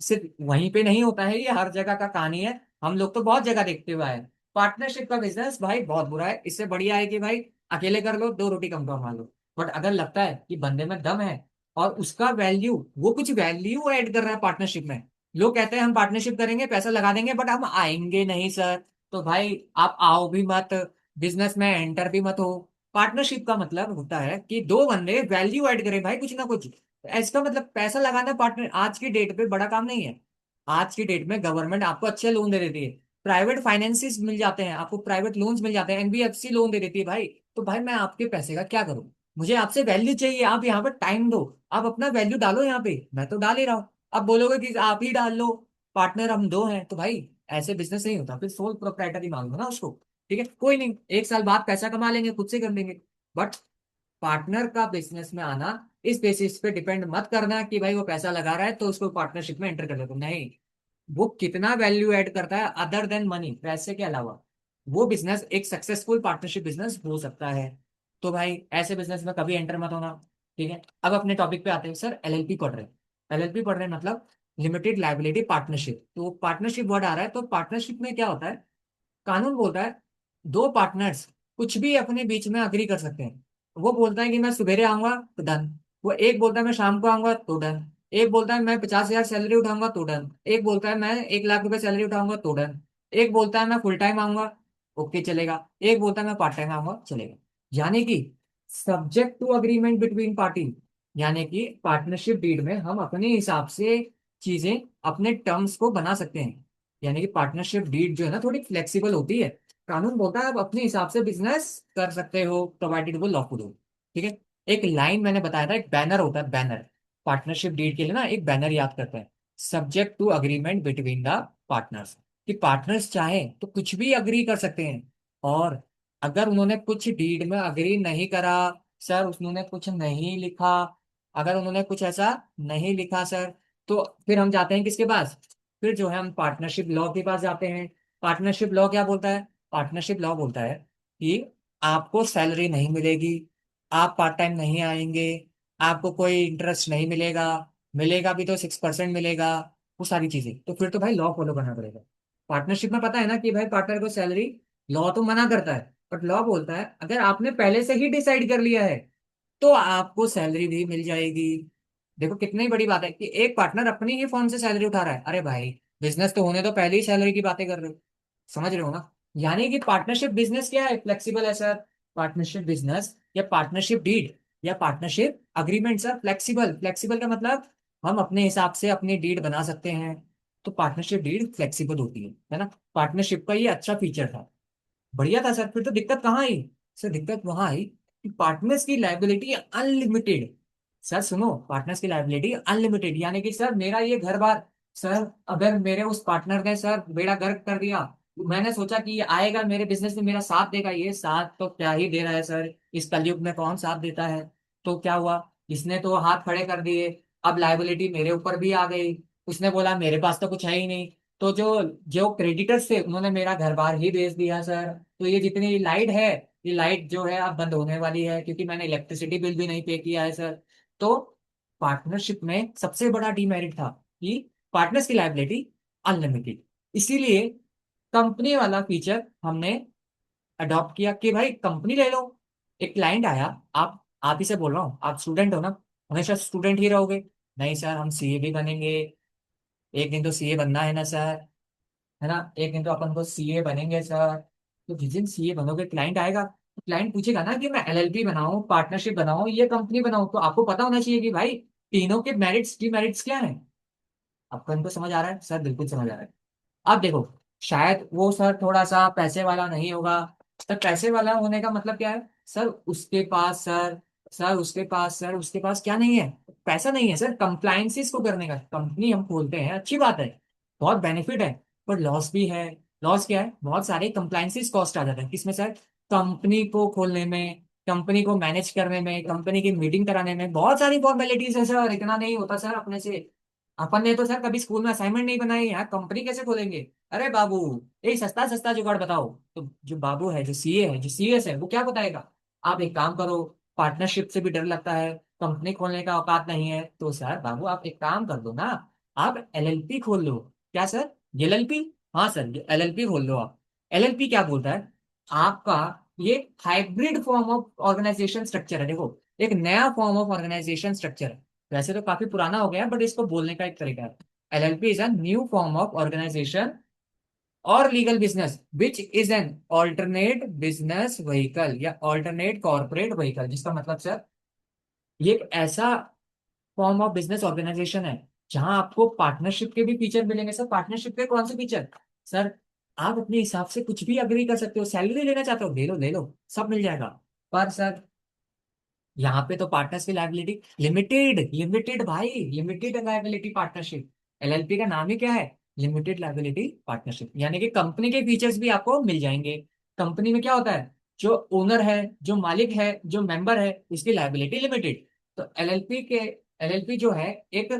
सिर्फ वहीं पे नहीं होता है, ये हर जगह का कहानी है। हम लोग तो बहुत जगह देखते हुए आए। पार्टनरशिप का बिजनेस भाई बहुत बुरा है, इससे बढ़िया है कि भाई अकेले कर लो, दो रोटी कम कमा लो। बट अगर लगता है कि बंदे में दम है और उसका वैल्यू, वो कुछ वैल्यू ऐड कर रहा है पार्टनरशिप में, लोग कहते हैं हम पार्टनरशिप करेंगे पैसा लगा देंगे बट हम आएंगे नहीं सर, तो भाई आप आओ भी मत, बिजनेस में एंटर भी मत हो। पार्टनरशिप का मतलब होता है कि दो बंदे वैल्यू ऐड करें भाई, कुछ ना कुछ। इसका मतलब पैसा लगाना पार्टनर आज की डेट पे बड़ा काम नहीं है। आज की डेट में गवर्नमेंट आपको अच्छे लोन दे देती है, प्राइवेट फाइनेंसिस मिल जाते हैं आपको, प्राइवेट लोन्स मिल जाते हैं, एनबीएफसी लोन दे देती है भाई। तो भाई मैं आपके पैसे का क्या करूं? मुझे आपसे वैल्यू चाहिए, आप यहाँ पर टाइम दो, आप अपना वैल्यू डालो यहाँ पे, मैं तो डाल ही रहा हूँ। आप बोलोगे कि आप ही डाल लो, पार्टनर हम दो हैं, तो भाई ऐसे बिजनेस नहीं होता, फिर सोल प्रोप्राइटर ही मान लो ना उसको। ठीक है, कोई नहीं, एक साल बाद पैसा कमा लेंगे, खुद से कर लेंगे। बट पार्टनर का बिजनेस में आना, इस बेसिस पे डिपेंड मत करना कि भाई वो पैसा लगा रहा है तो उसको पार्टनरशिप में एंटर कर लेते, नहीं। वो कितना वैल्यू ऐड करता है अदर देन मनी, पैसे के अलावा, वो बिजनेस एक सक्सेसफुल पार्टनरशिप बिजनेस हो सकता है। तो भाई ऐसे बिजनेस में कभी एंटर मत होना। ठीक है, अब अपने टॉपिक पे आते हैं। सर एलएलपी पढ़ रहे हैं, एलएलपी पढ़ रहे हैं मतलब लिमिटेड लाइबिलिटी पार्टनरशिप, तो पार्टनरशिप वर्ड आ रहा है, तो पार्टनरशिप में क्या होता है, कानून बोलता है दो पार्टनर्स कुछ भी अपने बीच में अग्री कर सकते हैं। वो बोलता है कि मैं सवेरे आऊंगा तो डन, वो एक बोलता है मैं शाम को आऊंगा तो डन, एक बोलता है मैं 50,000 सैलरी उठाऊंगा तो डन, एक बोलता है मैं 1 लाख रुपए सैलरी उठाऊंगा तो डन, एक बोलता है मैं फुल टाइम आऊंगा, ओके चलेगा, एक बोलता है मैं पार्ट टाइम आऊंगा चलेगा। यानी कि subject to agreement between party, यानी कि पार्टनरशिप डीड में हम अपने हिसाब से चीजें, अपने टर्म्स को बना सकते हैं। यानी कि पार्टनरशिप डीड जो है ना थोड़ी फ्लेक्सिबल होती है। कानून बोलता है आप अपने हिसाब से बिजनेस कर सकते हो प्रोवाइडेड वो लॉफुल हो। ठीक है, एक लाइन मैंने बताया था, एक बैनर होता है, बैनर। पार्टनरशिप डीड के लिए ना एक बैनर याद करते हैं, subject to agreement between the partners, कि पार्टनर्स चाहे तो कुछ भी अग्री कर सकते हैं। और अगर उन्होंने कुछ डीड में अग्री नहीं करा, सर उन्होंने कुछ नहीं लिखा, अगर उन्होंने कुछ ऐसा नहीं लिखा सर, तो फिर हम जाते हैं किसके पास, फिर जो है हम पार्टनरशिप लॉ के पास जाते हैं। पार्टनरशिप लॉ क्या बोलता है? पार्टनरशिप लॉ बोलता है कि आपको सैलरी नहीं मिलेगी, आप पार्ट टाइम नहीं आएंगे, आपको कोई इंटरेस्ट नहीं मिलेगा, मिलेगा भी तो 6% मिलेगा, वो सारी चीजें, तो फिर तो भाई लॉ फॉलो करना पड़ेगा। पार्टनरशिप में पता है ना कि भाई पार्टनर को सैलरी, लॉ तो मना करता है बट लॉ बोलता है अगर आपने पहले से ही डिसाइड कर लिया है तो आपको सैलरी भी मिल जाएगी। देखो कितनी बड़ी बात है कि एक पार्टनर अपनी ही फर्म से सैलरी उठा रहा है, अरे भाई बिजनेस तो होने तो पहले ही सैलरी की बातें कर रहे हो, समझ रहे हो ना? यानी कि पार्टनरशिप बिजनेस क्या है, फ्लेक्सिबल है सर। पार्टनरशिप बिजनेस या पार्टनरशिप डीड या partnership agreement sir flexible, flexible का मतलब हम अपने हिसाब से अपनी डीड बना सकते हैं। तो पार्टनरशिप डीड फ्लेक्सिबल होती है ना? पार्टनरशिप का ये अच्छा फीचर था, बढ़िया था सर। फिर तो दिक्कत कहाँ आई? सर दिक्कत वहां आई कि पार्टनर्स की लायबिलिटी अनलिमिटेड। सर सुनो, पार्टनर्स की लायबिलिटी अनलिमिटेड, यानी कि सर मेरा ये घर बार, सर अगर मेरे उस पार्टनर ने सर बेड़ा गर्क कर दिया, मैंने सोचा कि ये आएगा मेरे बिजनेस में मेरा साथ देगा, ये साथ तो क्या ही दे रहा है सर, इस कलयुग में कौन साथ देता है। तो क्या हुआ, इसने तो हाथ खड़े कर दिए, अब लायबिलिटी मेरे ऊपर भी आ गई। उसने बोला मेरे पास तो कुछ है ही नहीं, तो जो जो क्रेडिटर्स थे उन्होंने मेरा घर बार ही बेच दिया सर। तो ये जितनी लाइट है, ये लाइट जो है अब बंद होने वाली है क्योंकि मैंने इलेक्ट्रिसिटी बिल भी नहीं पे किया है सर। तो पार्टनरशिप में सबसे बड़ा डीमेरिट था कि पार्टनर्स की लायबिलिटी अनलिमिटेड। इसीलिए कंपनी वाला फीचर हमने अडॉप्ट किया कि भाई कंपनी ले लो। एक क्लाइंट आया, आप ही से बोल रहा हूँ, आप स्टूडेंट हो ना, हमेशा स्टूडेंट ही रहोगे? नहीं सर, हम सीए भी बनेंगे, एक दिन तो सीए बनना है ना सर, है ना, एक दिन तो अपन को सीए बनेंगे सर। तो जिस दिन सीए बनोगे क्लाइंट आएगा, तो क्लाइंट पूछेगा ना कि मैं एलएलपी बनाऊं, पार्टनरशिप बनाऊं, ये कंपनी बनाऊं, तो आपको पता होना चाहिए कि भाई तीनों के मेरिट्स डिमेरिट्स क्या है। आपको इनको समझ आ रहा है सर? बिल्कुल समझ आ रहा है। अब देखो, शायद वो सर थोड़ा सा पैसे वाला नहीं होगा। सर पैसे वाला होने का मतलब क्या है सर? उसके पास सर, उसके पास क्या नहीं है? पैसा नहीं है सर कंप्लायंसेस को करने का। कंपनी हम खोलते हैं, अच्छी बात है, बहुत बेनिफिट है, पर लॉस भी है। लॉस क्या है? बहुत सारे कंप्लायंसेस कॉस्ट आ जाते हैं। किसमें सर? कंपनी को खोलने में, कंपनी को मैनेज करने में, कंपनी की मीटिंग कराने में बहुत सारी फॉर्मेलिटीज है सर। इतना नहीं होता सर अपने से। अपन ने तो सर कभी स्कूल में असाइनमेंट नहीं बनाई, यहाँ कंपनी कैसे खोलेंगे? अरे बाबू, एक सस्ता सस्ता जुगाड़ बताओ। तो जो बाबू है, जो सीए है, जो सीएस है, वो क्या बताएगा? आप एक काम करो, पार्टनरशिप से भी डर लगता है, कंपनी खोलने का औकात नहीं है, तो सर बाबू आप एक काम कर दो ना, आप एलएलपी खोल लो। क्या सर? एलएलपी? हाँ सर, एलएलपी खोल लो आप। एलएलपी क्या बोलता है आपका? ये hybrid form of organisation structure है। देखो, एक नया फॉर्म ऑफ ऑर्गेनाइजेशन स्ट्रक्चर है। वैसे तो काफी पुराना हो गया, बट इसको बोलने का एक तरीका है। LLP is a new form of organisation और legal business which is an alternate business vehicle या ऑल्टरनेट कॉर्पोरेट व्हीकल। जिसका मतलब सर, ये एक ऐसा फॉर्म ऑफ बिजनेस ऑर्गेनाइजेशन है जहां आपको पार्टनरशिप के भी फीचर मिलेंगे। सर पार्टनरशिप के कौन से फीचर? सर, आप अपने हिसाब से कुछ भी अग्री कर सकते हो, सैलरी लेना चाहते हो ले लो, ले लो, सब मिल जाएगा। पर सर, यहाँ पे तो पार्टनर्स की लायबिलिटी लिमिटेड, लिमिटेड भाई, लिमिटेड लायबिलिटी पार्टनरशिप। एलएलपी का नाम ही क्या है? Limited liability partnership. यानी कि कंपनी के फीचर्स भी आपको मिल जाएंगे। कंपनी में क्या होता है? जो ओनर है, जो मालिक है, जो मेंबर है, इसकी लायबिलिटी लिमिटेड। तो एलएलपी जो है, एक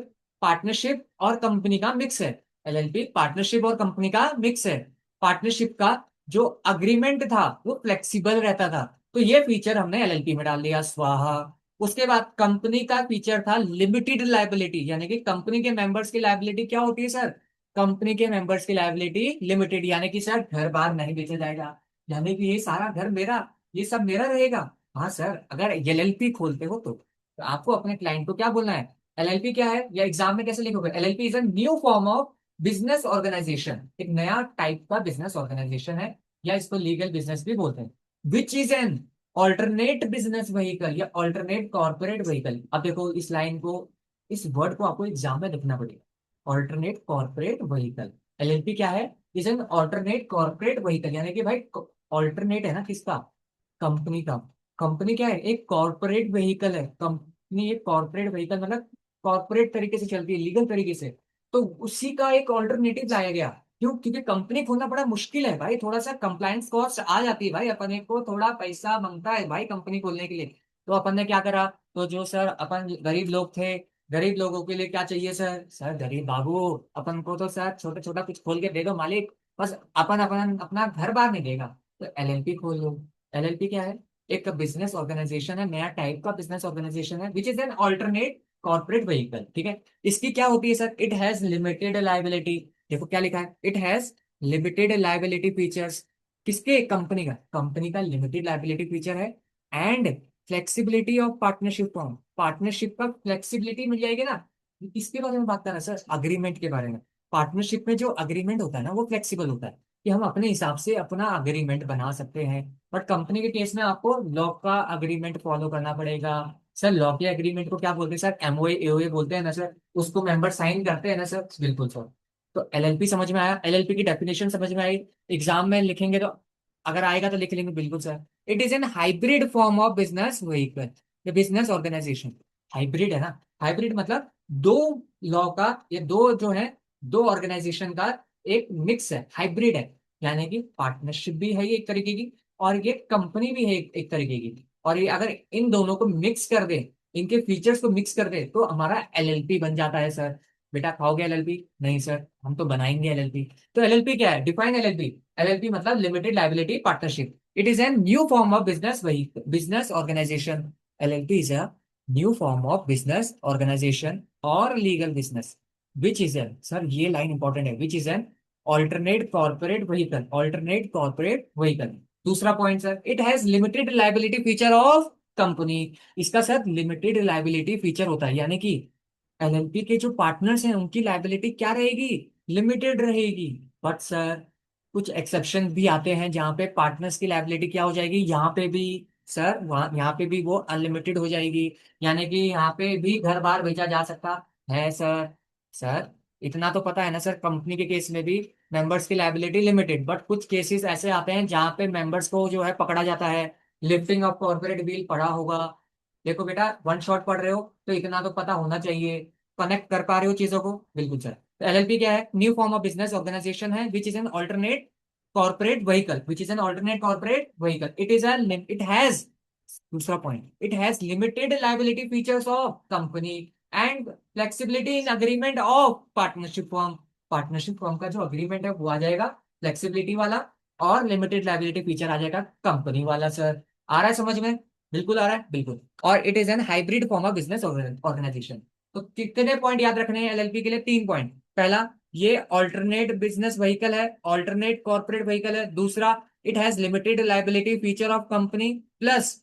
पार्टनरशिप और कंपनी का मिक्स है। एलएलपी पार्टनरशिप और कंपनी का मिक्स है। पार्टनरशिप का जो अग्रीमेंट था वो फ्लेक्सिबल रहता था, तो ये फीचर हमने एलएलपी में डाल दिया, स्वाहा। उसके बाद कंपनी का फीचर था लिमिटेड लायबिलिटी, यानी कि कंपनी के मेंबर्स की लायबिलिटी क्या होती है सर? कंपनी के मेंबर्स की लायबिलिटी लिमिटेड, यानी कि सर घर बार नहीं बेचा जाएगा, यानी कि ये सारा घर मेरा, ये सब मेरा रहेगा। हाँ सर, अगर एलएलपी खोलते हो तो आपको अपने क्लाइंट को क्या बोलना है? एलएलपी क्या है, या एग्जाम में कैसे लिखोगे? LLP is a new form of business organisation, एक नया टाइप का बिजनेस ऑर्गेनाइजेशन है, या इसको लीगल बिजनेस भी बोलते हैं। विच is an alternate business vehicle या ऑल्टरनेट कॉर्पोरेट व्हीकल। अब देखो इस लाइन को, इस वर्ड को आपको एग्जाम में लिखना पड़ेगा, ऑल्टरनेट कॉर्पोरेट व्हीकल। एलएलपी क्या है? Is an alternate corporate vehicle, यानी कि भाई ऑल्टरनेट है ना किसका? कंपनी का। कंपनी क्या है? एक कॉर्पोरेट व्हीकल है। कंपनी एक कॉर्पोरेट व्हीकल मतलब कॉर्पोरेट तरीके से चलती है, लीगल तरीके से। तो उसी का एक ऑल्टरनेटिव लाया गया। क्यों? क्योंकि कंपनी खोलना बड़ा मुश्किल है भाई, थोड़ा सा कंप्लायंस कॉस्ट आ जाती है भाई, अपने को थोड़ा पैसा मांगता है भाई कंपनी खोलने के लिए। तो अपन ने क्या करा? तो जो सर अपन गरीब लोग थे, गरीब लोगों के लिए क्या चाहिए सर? सर गरीब बाबू, अपन को तो सर छोटा छोटा कुछ खोल के दे दो मालिक, बस। अपन अपन अपना घर बार नहीं देगा, तो एलएलपी खोल लो। एलएलपी क्या है? एक बिजनेस ऑर्गेनाइजेशन है, नया टाइप का बिजनेस ऑर्गेनाइजेशन है, which is an alternate corporate vehicle. ठीक है, इसकी क्या होती है sir? It has limited liability. देखो क्या लिखा है, it has limited liability features. किसके? कंपनी का। कंपनी का लिमिटेड लाइबिलिटी फीचर है। And flexibility of partnership form, partnership का फ्लेक्सिबिलिटी मिल जाएगी ना। इसके बारे में बात कर रहा है सर, अग्रीमेंट के बारे में। पार्टनरशिप में जो अग्रीमेंट होता है ना, वो फ्लेक्सिबल होता है, कि हम अपने हिसाब से अपना अग्रीमेंट बना सकते हैं। बट कंपनी के केस में आपको लॉ का अग्रीमेंट फॉलो करना पड़ेगा। सर लॉ के अग्रीमेंट को क्या बोलते हैं सर? एमओए एओए बोलते हैं ना सर, उसको मेंबर साइन करते हैं ना सर? बिल्कुल सर। तो एलएलपी समझ में आया? एलएलपी की डेफिनेशन समझ में आई? एग्जाम में लिखेंगे तो, अगर आएगा तो लिख लेंगे, बिल्कुल sir. It is an hybrid form of business vehicle, ये बिजनेस ऑर्गेनाइजेशन। हाइब्रिड है ना, हाइब्रिड मतलब दो लॉ का, ये दो जो है, दो ऑर्गेनाइजेशन का एक मिक्स है, हाइब्रिड है। यानी कि पार्टनरशिप भी है ये एक तरीके की, और ये कंपनी भी है एक तरीके की। और ये अगर इन दोनों को मिक्स कर दे, इनके फीचर्स को मिक्स कर दे, तो हमारा एलएलपी बन जाता है सर। बेटा खाओगे एलएलपी? नहीं सर, हम तो बनाएंगे एलएलपी। तो एलएलपी क्या है? Define LLP. एलएलपी मतलब limited liability partnership. It is an new form of business वही business organisation. LLP is new form of business organisation और legal business which is an, sir ये लाइन इंपॉर्टेंट है, which is an alternate corporate vehicle, alternate corporate vehicle. दूसरा point sir, it has limited liability feature of company. इसका sir limited liability feature होता है, यानी कि LLP के जो पार्टनर्स हैं उनकी लाइबिलिटी क्या रहेगी, लिमिटेड रहेगी। बट सर कुछ एक्सेप्शन भी आते हैं जहां पे पार्टनर्स की लाइबिलिटी क्या हो जाएगी, यहाँ पे भी सर, वहाँ यहाँ पे भी वो अनलिमिटेड हो जाएगी, यानी कि यहाँ पे भी घर बार भेजा जा सकता है सर। सर इतना तो पता है ना सर, कंपनी के केस में भी मेंबर्स की लाइबिलिटी लिमिटेड, बट कुछ केसेस ऐसे आते हैं जहाँ पे मेंबर्स को जो है पकड़ा जाता है। लिफ्टिंग ऑफ कॉर्पोरेट बिल पढ़ा होगा। देखो बेटा, वन शॉट पढ़ रहे हो तो इतना तो पता होना चाहिए, कनेक्ट कर पा रहे हो चीजों को, बिल्कुल सर। तो एलएलपी क्या है, new form of business organisation है which is an alternate corporate vehicle, which is an alternate corporate vehicle, it is an, it has, दूसरा point, it has limited liability features of company and flexibility in agreement of partnership form. Partnership form का जो agreement है वो आ जाएगा flexibility वाला, और limited liability feature आ जाएगा company वाला सर। आ रहा है समझ में, बिल्कुल आ रहा है, बिल्कुल। और it is an hybrid form of business organisation. तो कितने पॉइंट याद रखने हैं एलएलपी के लिए, 3 पॉइंट। पहला, ये ऑल्टरनेट बिजनेस व्हीकल है, ऑल्टरनेट कॉर्पोरेट व्हीकल है। दूसरा, it has limited liability feature of company, plus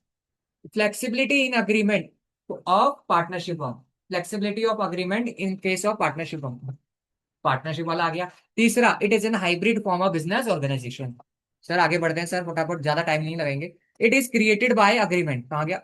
flexibility in agreement of partnership form, flexibility of agreement in case of partnership form, partnership वाला आ गया। तीसरा, it is an hybrid form of business organisation. Sir आगे बढ़ते हैं sir, फटाफट, ज्यादा time नहीं लगाएंगे। It is created by agreement, कहा गया,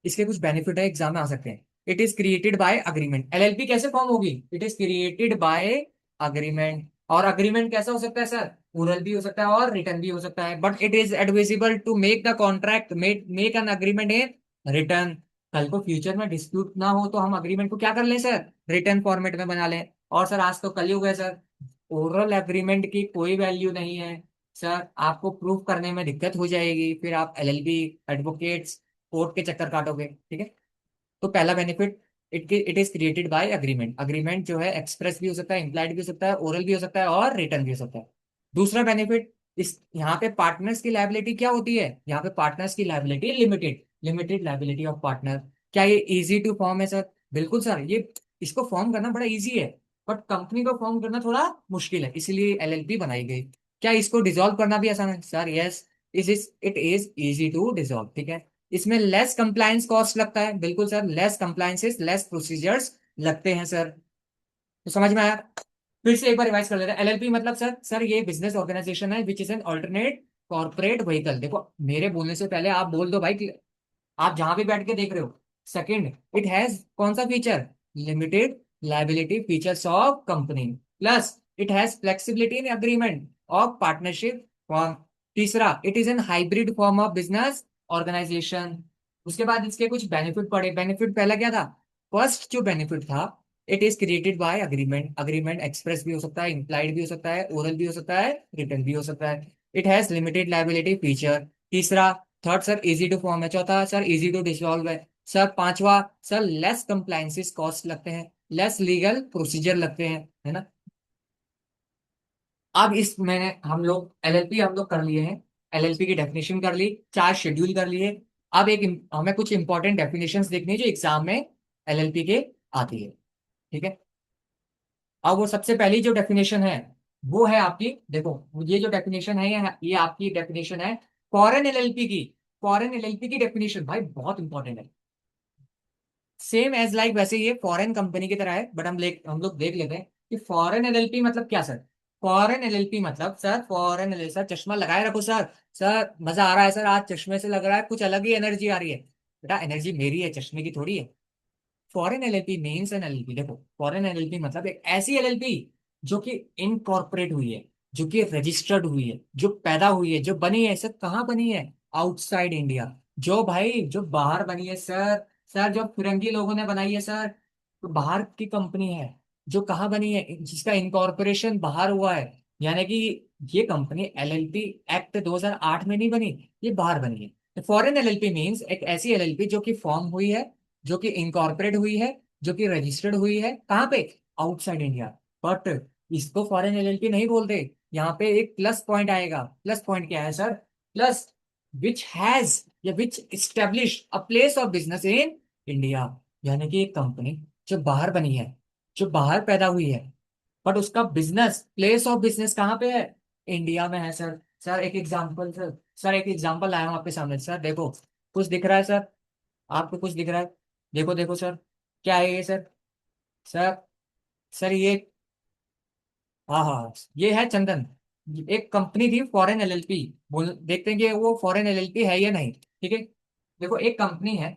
इसके कुछ बेनिफिट है, एग्जाम में आ सकते हैं। It is created by agreement, LLP कैसे फॉर्म होगी, it is created by agreement. और अग्रीमेंट कैसा हो सकता है सर, ओरल भी हो सकता है और रिटर्न भी हो सकता है, but it is advisable to make the contract, make an agreement in return. कल को फ्यूचर में डिस्प्यूट ना हो तो हम अग्रीमेंट को क्या कर लें सर, रिटर्न फॉर्मेट में बना लें। और सर आज तो कलयुग है सर, ओरल एग्रीमेंट की कोई वैल्यू नहीं है सर, आपको प्रूफ करने में दिक्कत हो जाएगी, फिर आप एलएलबी, एडवोकेट्स, कोर्ट के चक्कर काटोगे, ठीक है। तो पहला benefit, it is created by agreement. Agreement जो है एक्सप्रेस भी हो सकता है, इम्प्लाइड भी हो सकता है, ओरल भी हो सकता है और रिटर्न भी हो सकता है। दूसरा बेनिफिट, इस यहाँ पे पार्टनर्स की लायबिलिटी क्या होती है, यहाँ पे पार्टनर्स की liability limited, limited liability of partner. क्या ये इजी टू फॉर्म है सर, बिल्कुल सर, ये इसको फॉर्म करना बड़ा इजी है, बट कंपनी को फॉर्म करना थोड़ा मुश्किल है, इसलिए एलएलपी बनाई गई। क्या इसको डिसॉल्व करना भी आसान है sir, yes, it is easy to dissolve, ठीक है। इसमें लेस कंप्लायंस कॉस्ट लगता है, बिल्कुल sir, less compliances, less procedures लगते हैं सर। तो समझ में आया, फिर से एक बार रिवाइज कर लेते हैं। एलएलपी मतलब सर ये बिजनेस ऑर्गेनाइजेशन है which is an alternate corporate vehicle. देखो मेरे बोलने से पहले आप बोल दो भाई कि आप जहां भी बैठ के देख रहे हो। सेकंड, इट हैज कौन सा feature, limited liability features of company, plus it has flexibility in agreement of partnership form. तीसरा, it is an hybrid form of business organisation. उसके बाद इसके कुछ बेनिफिट पड़े। बेनिफिट पहला क्या था, फर्स्ट जो बेनिफिट था, it is created by agreement. Agreement express भी हो सकता है, इम्प्लाइड भी हो सकता है, ओरल भी हो सकता है, रिटर्न भी हो सकता है। It has limited liability feature. तीसरा, third sir easy to form है। चौथा सर इजी टू डिसॉल्व है। सर पांचवा, सर लेस कंप्लायंसेस कॉस्ट लगते हैं, लेस लीगल प्रोसीजर लगते हैं, है ना। अब इस मैंने हम लोग एलएलपी हम लोग कर लिए हैं, एलएलपी की डेफिनेशन कर ली, 4 शेड्यूल कर लिए। अब हमें कुछ इंपॉर्टेंट डेफिनेशंस देखनी है जो एग्जाम में एलएलपी के आती है, ठीक है। अब वो सबसे पहली जो डेफिनेशन है वो है आपकी, देखो ये जो डेफिनेशन है ये आपकी डेफिनेशन है फॉरेन एलएलपी की। फॉरेन एलएलपी की डेफिनेशन भाई बहुत इंपॉर्टेंट है, सेम एज लाइक वैसे ये फॉरेन कंपनी की तरह है, बट हम लोग देख लेते हैं कि फॉरेन एलएलपी मतलब क्या सर। फॉरेन एलएलपी मतलब सर, फॉरेन एलएलपी सर, चश्मा लगाए रखो सर। सर मजा आ रहा है सर, आज चश्मे से लग रहा है कुछ अलग ही एनर्जी आ रही है। बेटा एनर्जी मेरी है, चश्मे की थोड़ी है। Foreign LLP means an LLP, देखो फॉरेन एलएलपी मतलब एक ऐसी एलएलपी जो कि इनकॉर्पोरेट हुई है, जो कि रजिस्टर्ड हुई है, जो पैदा हुई है, जो बनी है सर, कहाँ बनी है, आउटसाइड इंडिया। जो भाई जो बाहर बनी है सर, सर जो फिरंगी लोगों ने बनाई है सर, तो बाहर की कंपनी है। जो कहाँ बनी है, जिसका इनकॉर्पोरेशन बाहर हुआ है, यानी कि ये कंपनी एलएलपी एक्ट 2008 में नहीं बनी, ये बाहर बनी है। फॉरेन एलएलपी मीन्स एक ऐसी एलएलपी जो कि फॉर्म हुई है, जो कि इनकॉर्पोरेट हुई है, जो कि रजिस्टर्ड हुई है, कहाँ पे, आउटसाइड इंडिया। बट इसको फॉरेन एलएलपी नहीं बोलते, यहाँ पे एक प्लस पॉइंट आएगा। प्लस पॉइंट क्या है सर, प्लस विच हैज या which establish a place of business in India, यानी कि एक कंपनी जो बाहर बनी है, जो बाहर पैदा हुई है, बट उसका बिजनेस, प्लेस ऑफ बिजनेस कहाँ पे है? इंडिया में है सर। सर एक एग्जांपल सर, सर एक एग्जांपल लाया हूँ आपके सामने। सर देखो, कुछ दिख रहा है सर? आपको कुछ दिख रहा है? देखो देखो सर, क्या है ये सर? सर, सर ये, हाँ हाँ, ये है चंदन। एक कंपनी थी फॉरेन एलएलपी। बोल देखते हैं कि वो फॉरेन एलएलपी है या नहीं। ठीक है, देखो एक कंपनी है,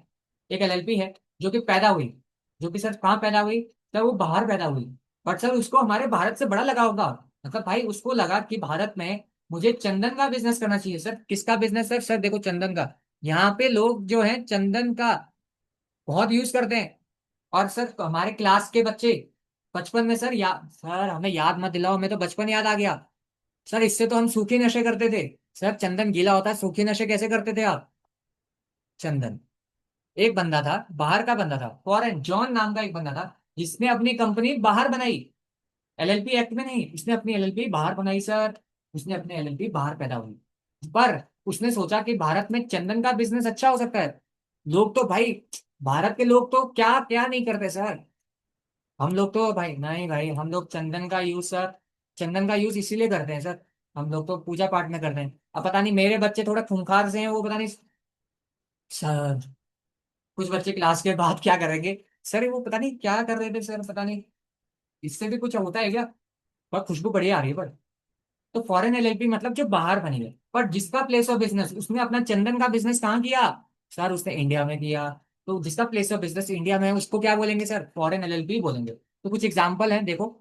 एक एलएलपी है, जो कि पैदा हुई, जो कि सर कहाँ पैदा हुई? सर वो बाहर पैदा हुई। बट सर उसको हमारे भारत से बड़ा लगा होगा। मतलब भाई उसको लगा कि भारत में मुझे चंदन का बिजनेस करना चाहिए। सर किसका बिजनेस? सर सर देखो, चंदन का। यहाँ पे लोग जो है चंदन का बहुत यूज करते हैं। और सर हमारे क्लास के बच्चे बचपन में सर, सर हमें याद मत दिलाओ, हमें तो बचपन याद आ गया। सर इससे तो हम सूखी नशे करते थे। सर चंदन गीला होता है, सूखी नशे कैसे करते थे आप? चंदन, एक बंदा था, बाहर का बंदा था, फॉरेन, जॉन नाम का एक बंदा था, जिसने अपनी कंपनी बाहर बनाई। एलएलपी एक्ट में नहीं, उसने अपनी एलएलपी बाहर बनाई सर। उसने अपनी एलएलपी बाहर पैदा हुई। पर उसने सोचा कि भारत में चंदन का बिजनेस अच्छा हो सकता है। लोग तो भाई, भारत के लोग तो क्या क्या नहीं करते सर। हम लोग तो भाई नहीं, भाई हम लोग चंदन का यूज सर, चंदन का यूज इसीलिए करते हैं सर। हम लोग तो पूजा पाठ में करते हैं। अब पता नहीं मेरे बच्चे थोड़ा खूंखार से हैं, वो पता नहीं सर, कुछ बच्चे क्लास के बाद क्या करेंगे? सर वो पता नहीं क्या कर रहे थे सर, पता नहीं। इससे भी कुछ होता है क्या? पर खुशबू बढ़िया आ रही है पर। तो फॉरेन एलएलपी मतलब जो बाहर बनी है, पर जिसका प्लेस ऑफ बिजनेस, उसने अपना चंदन का बिजनेस कहाँ किया? सर उसने इंडिया में किया। तो जिसका प्लेस ऑफ बिजनेस इंडिया में है उसको क्या बोलेंगे सर? फॉरेन एलएलपी बोलेंगे। तो कुछ एग्जांपल है देखो।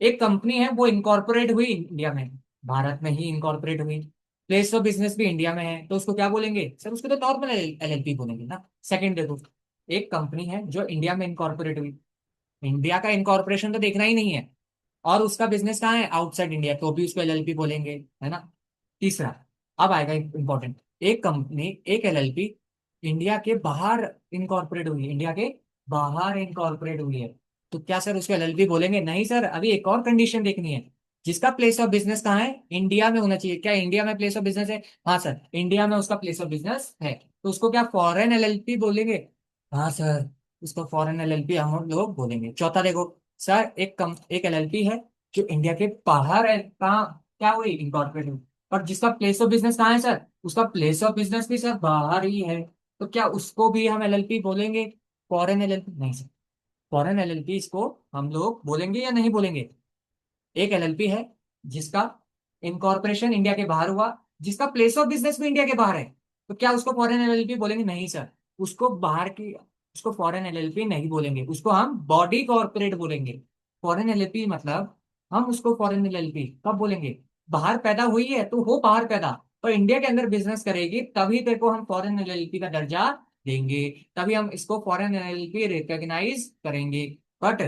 एक कंपनी है, वो इनकॉर्पोरेट हुई इंडिया में, भारत में ही इनकॉर्पोरेट हुई, प्लेस ऑफ बिजनेस भी इंडिया में है, तो उसको क्या बोलेंगे सर? उसको तो नॉर्मल एलएलपी बोलेंगे ना। सेकंड देखो, एक कंपनी है जो इंडिया में इनकॉर्पोरेट हुई, इंडिया का इनकॉर्पोरेशन तो देखना ही नहीं है, और उसका बिजनेस कहाँ है? आउटसाइड इंडिया, तो भी उसको एलएलपी बोलेंगे, है ना। तीसरा, अब आएगा इंपॉर्टेंट, एक कंपनी, एक एलएलपी इंडिया के बाहर इनकॉर्पोरेट हुई है, इंडिया के बाहर इनकॉर्पोरेट हुई है, तो क्या सर उसको एलएलपी बोलेंगे? नहीं सर, अभी एक और कंडीशन देखनी है। जिसका प्लेस ऑफ बिजनेस कहाँ है? इंडिया में होना चाहिए। क्या इंडिया में प्लेस ऑफ बिजनेस है? हाँ सर, इंडिया में उसका प्लेस ऑफ बिजनेस है, तो उसको क्या फॉरेन एलएलपी बोलेंगे? हाँ सर, उसको फॉरेन एलएलपी हम लोग बोलेंगे। चौथा देखो सर, एक एलएलपी है जो इंडिया के बाहर है, कहाँ क्या हुई? इनकॉर्पोरेट हुई। और जिसका प्लेस ऑफ बिजनेस कहाँ है सर? उसका प्लेस ऑफ बिजनेस भी सर बाहर ही है, तो क्या उसको भी हम एलएलपी बोलेंगे? फॉरेन एलएलपी नहीं सर, फॉरेन एलएलपी इसको हम लोग बोलेंगे या नहीं बोलेंगे? एक एलएलपी है जिसका इनकॉर्पोरेशन इंडिया के बाहर हुआ, जिसका प्लेस ऑफ बिजनेस भी इंडिया के बाहर है, तो क्या उसको फॉरेन एलएलपी बोलेंगे? नहीं सर, उसको बाहर की, उसको फॉरेन एलएलपी नहीं बोलेंगे, उसको हम बॉडी कॉर्पोरेट बोलेंगे। फॉरेन एलएलपी मतलब हम उसको फॉरेन एलएलपी कब बोलेंगे? बाहर पैदा हुई है तो हो बाहर पैदा, और इंडिया के अंदर बिजनेस करेगी, तभी तेरे को हम फॉरेन एलएलपी का दर्जा देंगे, तभी हम इसको फॉरेन एलएलपी रिकॉग्नाइज करेंगे। बट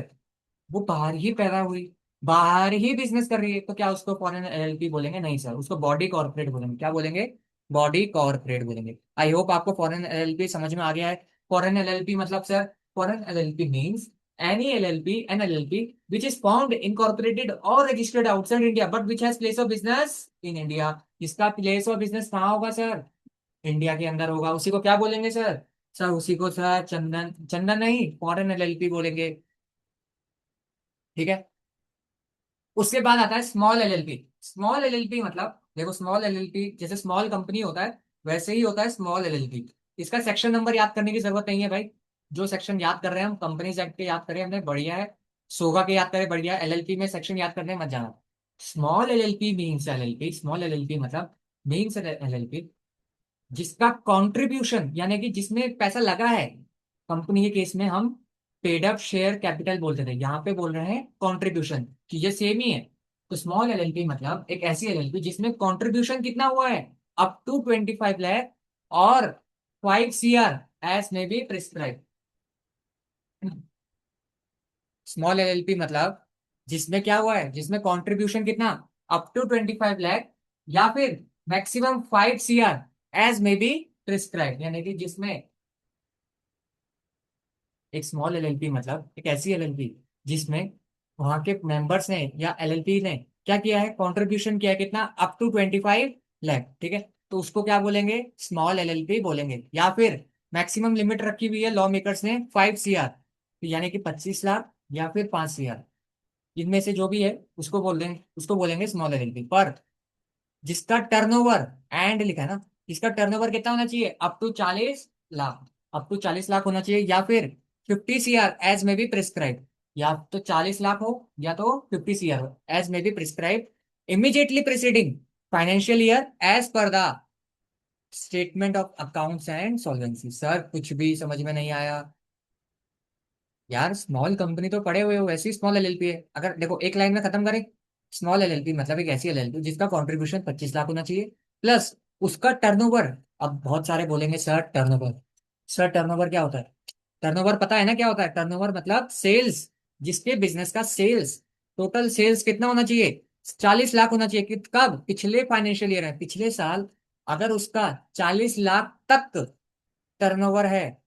वो बाहर ही पैदा हुई, बाहर ही बिजनेस कर रही है, तो क्या उसको फॉरेन एलएलपी बोलेंगे? नहीं सर, उसको बॉडी कॉर्पोरेट बोलेंगे। क्या बोलेंगे? बॉडी कॉर्पोरेट बोलेंगे। आई होप आपको फॉरेन एलएलपी समझ में आ गया है। फॉरेन एलएलपी मतलब sir, foreign LLP means any LLP, an LLP which is formed, incorporated or registered outside India but which has place of business in India। इसका place of business कहाँ होगा sir? India के अंदर होगा, उसी को क्या बोलेंगे सर? सर उसी को सर चंदन, चंदन नहीं, फॉरेन एलएलपी बोलेंगे। ठीक है, उसके बाद आता है स्मॉल एलएलपी। स्मॉल एलएलपी मतलब देखो, स्मॉल एलएलपी जैसे स्मॉल कंपनी होता है, वैसे ही होता है स्मॉल एलएलपी। इसका सेक्शन नंबर याद करने की जरूरत नहीं है भाई, जो सेक्शन याद कर रहे हैं हम कंपनीज एक्ट के याद करें हमने, बढ़िया है। सोगा के याद करें, बढ़िया है। एलएलपी में सेक्शन याद करने मत जाना। Small LLP means LLP, small LLP मतलब मीन्स एलएलपी जिसका कंट्रीब्यूशन, यानी कि जिसमें पैसा लगा है, कंपनी के केस में हम पेड अप शेयर कैपिटल बोलते थे, यहाँ पे बोल रहे हैं कंट्रीब्यूशन, चीजें सेम ही है। तो स्मॉल एलएलपी मतलब एक ऐसी एलएलपी जिसमें कंट्रीब्यूशन कितना हुआ है? अप टू 25 लाख और 5 CR एज में बी प्रिस्क्राइब। स्मॉल एलएलपी मतलब जिसमें क्या हुआ है, जिसमें कंट्रीब्यूशन कितना, अप टू 25 लाख, या फिर मैक्सिमम 5 CR एज में बी प्रिस्क्राइब, यानी कि जिसमें, एक स्मॉल एलएलपी मतलब एक ऐसी एलएलपी जिसमें वहां के मेंबर्स ने या एलएलपी ने क्या किया है, कंट्रीब्यूशन किया है, कितना, अप टू 25 लाख। ठीक है, तो उसको क्या बोलेंगे? स्मॉल एलएलपी बोलेंगे। या फिर मैक्सिमम लिमिट रखी हुई है लॉ मेकर्स ने 5 CR, यानी कि 25 लाख या फिर 5 CR, इनमें से जो भी है उसको बोलेंगे स्मॉल एलएलपी। पर जिसका टर्नओवर एंड लिखा है ना, इसका टर्नओवर कितना होना चाहिए, up to 40 lakh, up to 40 lakh होना चाहिए, या फिर 50 CR एज में बी प्रिस्क्राइब, या तो 40 लाख हो या तो 50 CR हो, एज में be prescribe immediately preceding financial year as पर the statement of accounts and solvency. Sir कुछ भी समझ में नहीं आया यार, स्मॉल कंपनी तो पड़े हुए हो, वैसे ही स्मॉल एलएलपी है। अगर देखो एक लाइन में खत्म करें, स्मॉल एलएलपी मतलब एक ऐसी एलएलपी जिसका कंट्रीब्यूशन 25 लाख होना चाहिए, प्लस उसका टर्नओवर। अब बहुत सारे बोलेंगे सर टर्नओवर, सर टर्नओवर क्या होता है? टर्नओवर पता है ना क्या होता है? टर्नओवर मतलब सेल्स, जिसके बिजनेस का सेल्स, टोटल सेल्स कितना होना चाहिए, 40 लाख होना चाहिए। कब? पिछले फाइनेंशियल ईयर है, पिछले साल। अगर उसका 40 लाख तक टर्नओवर है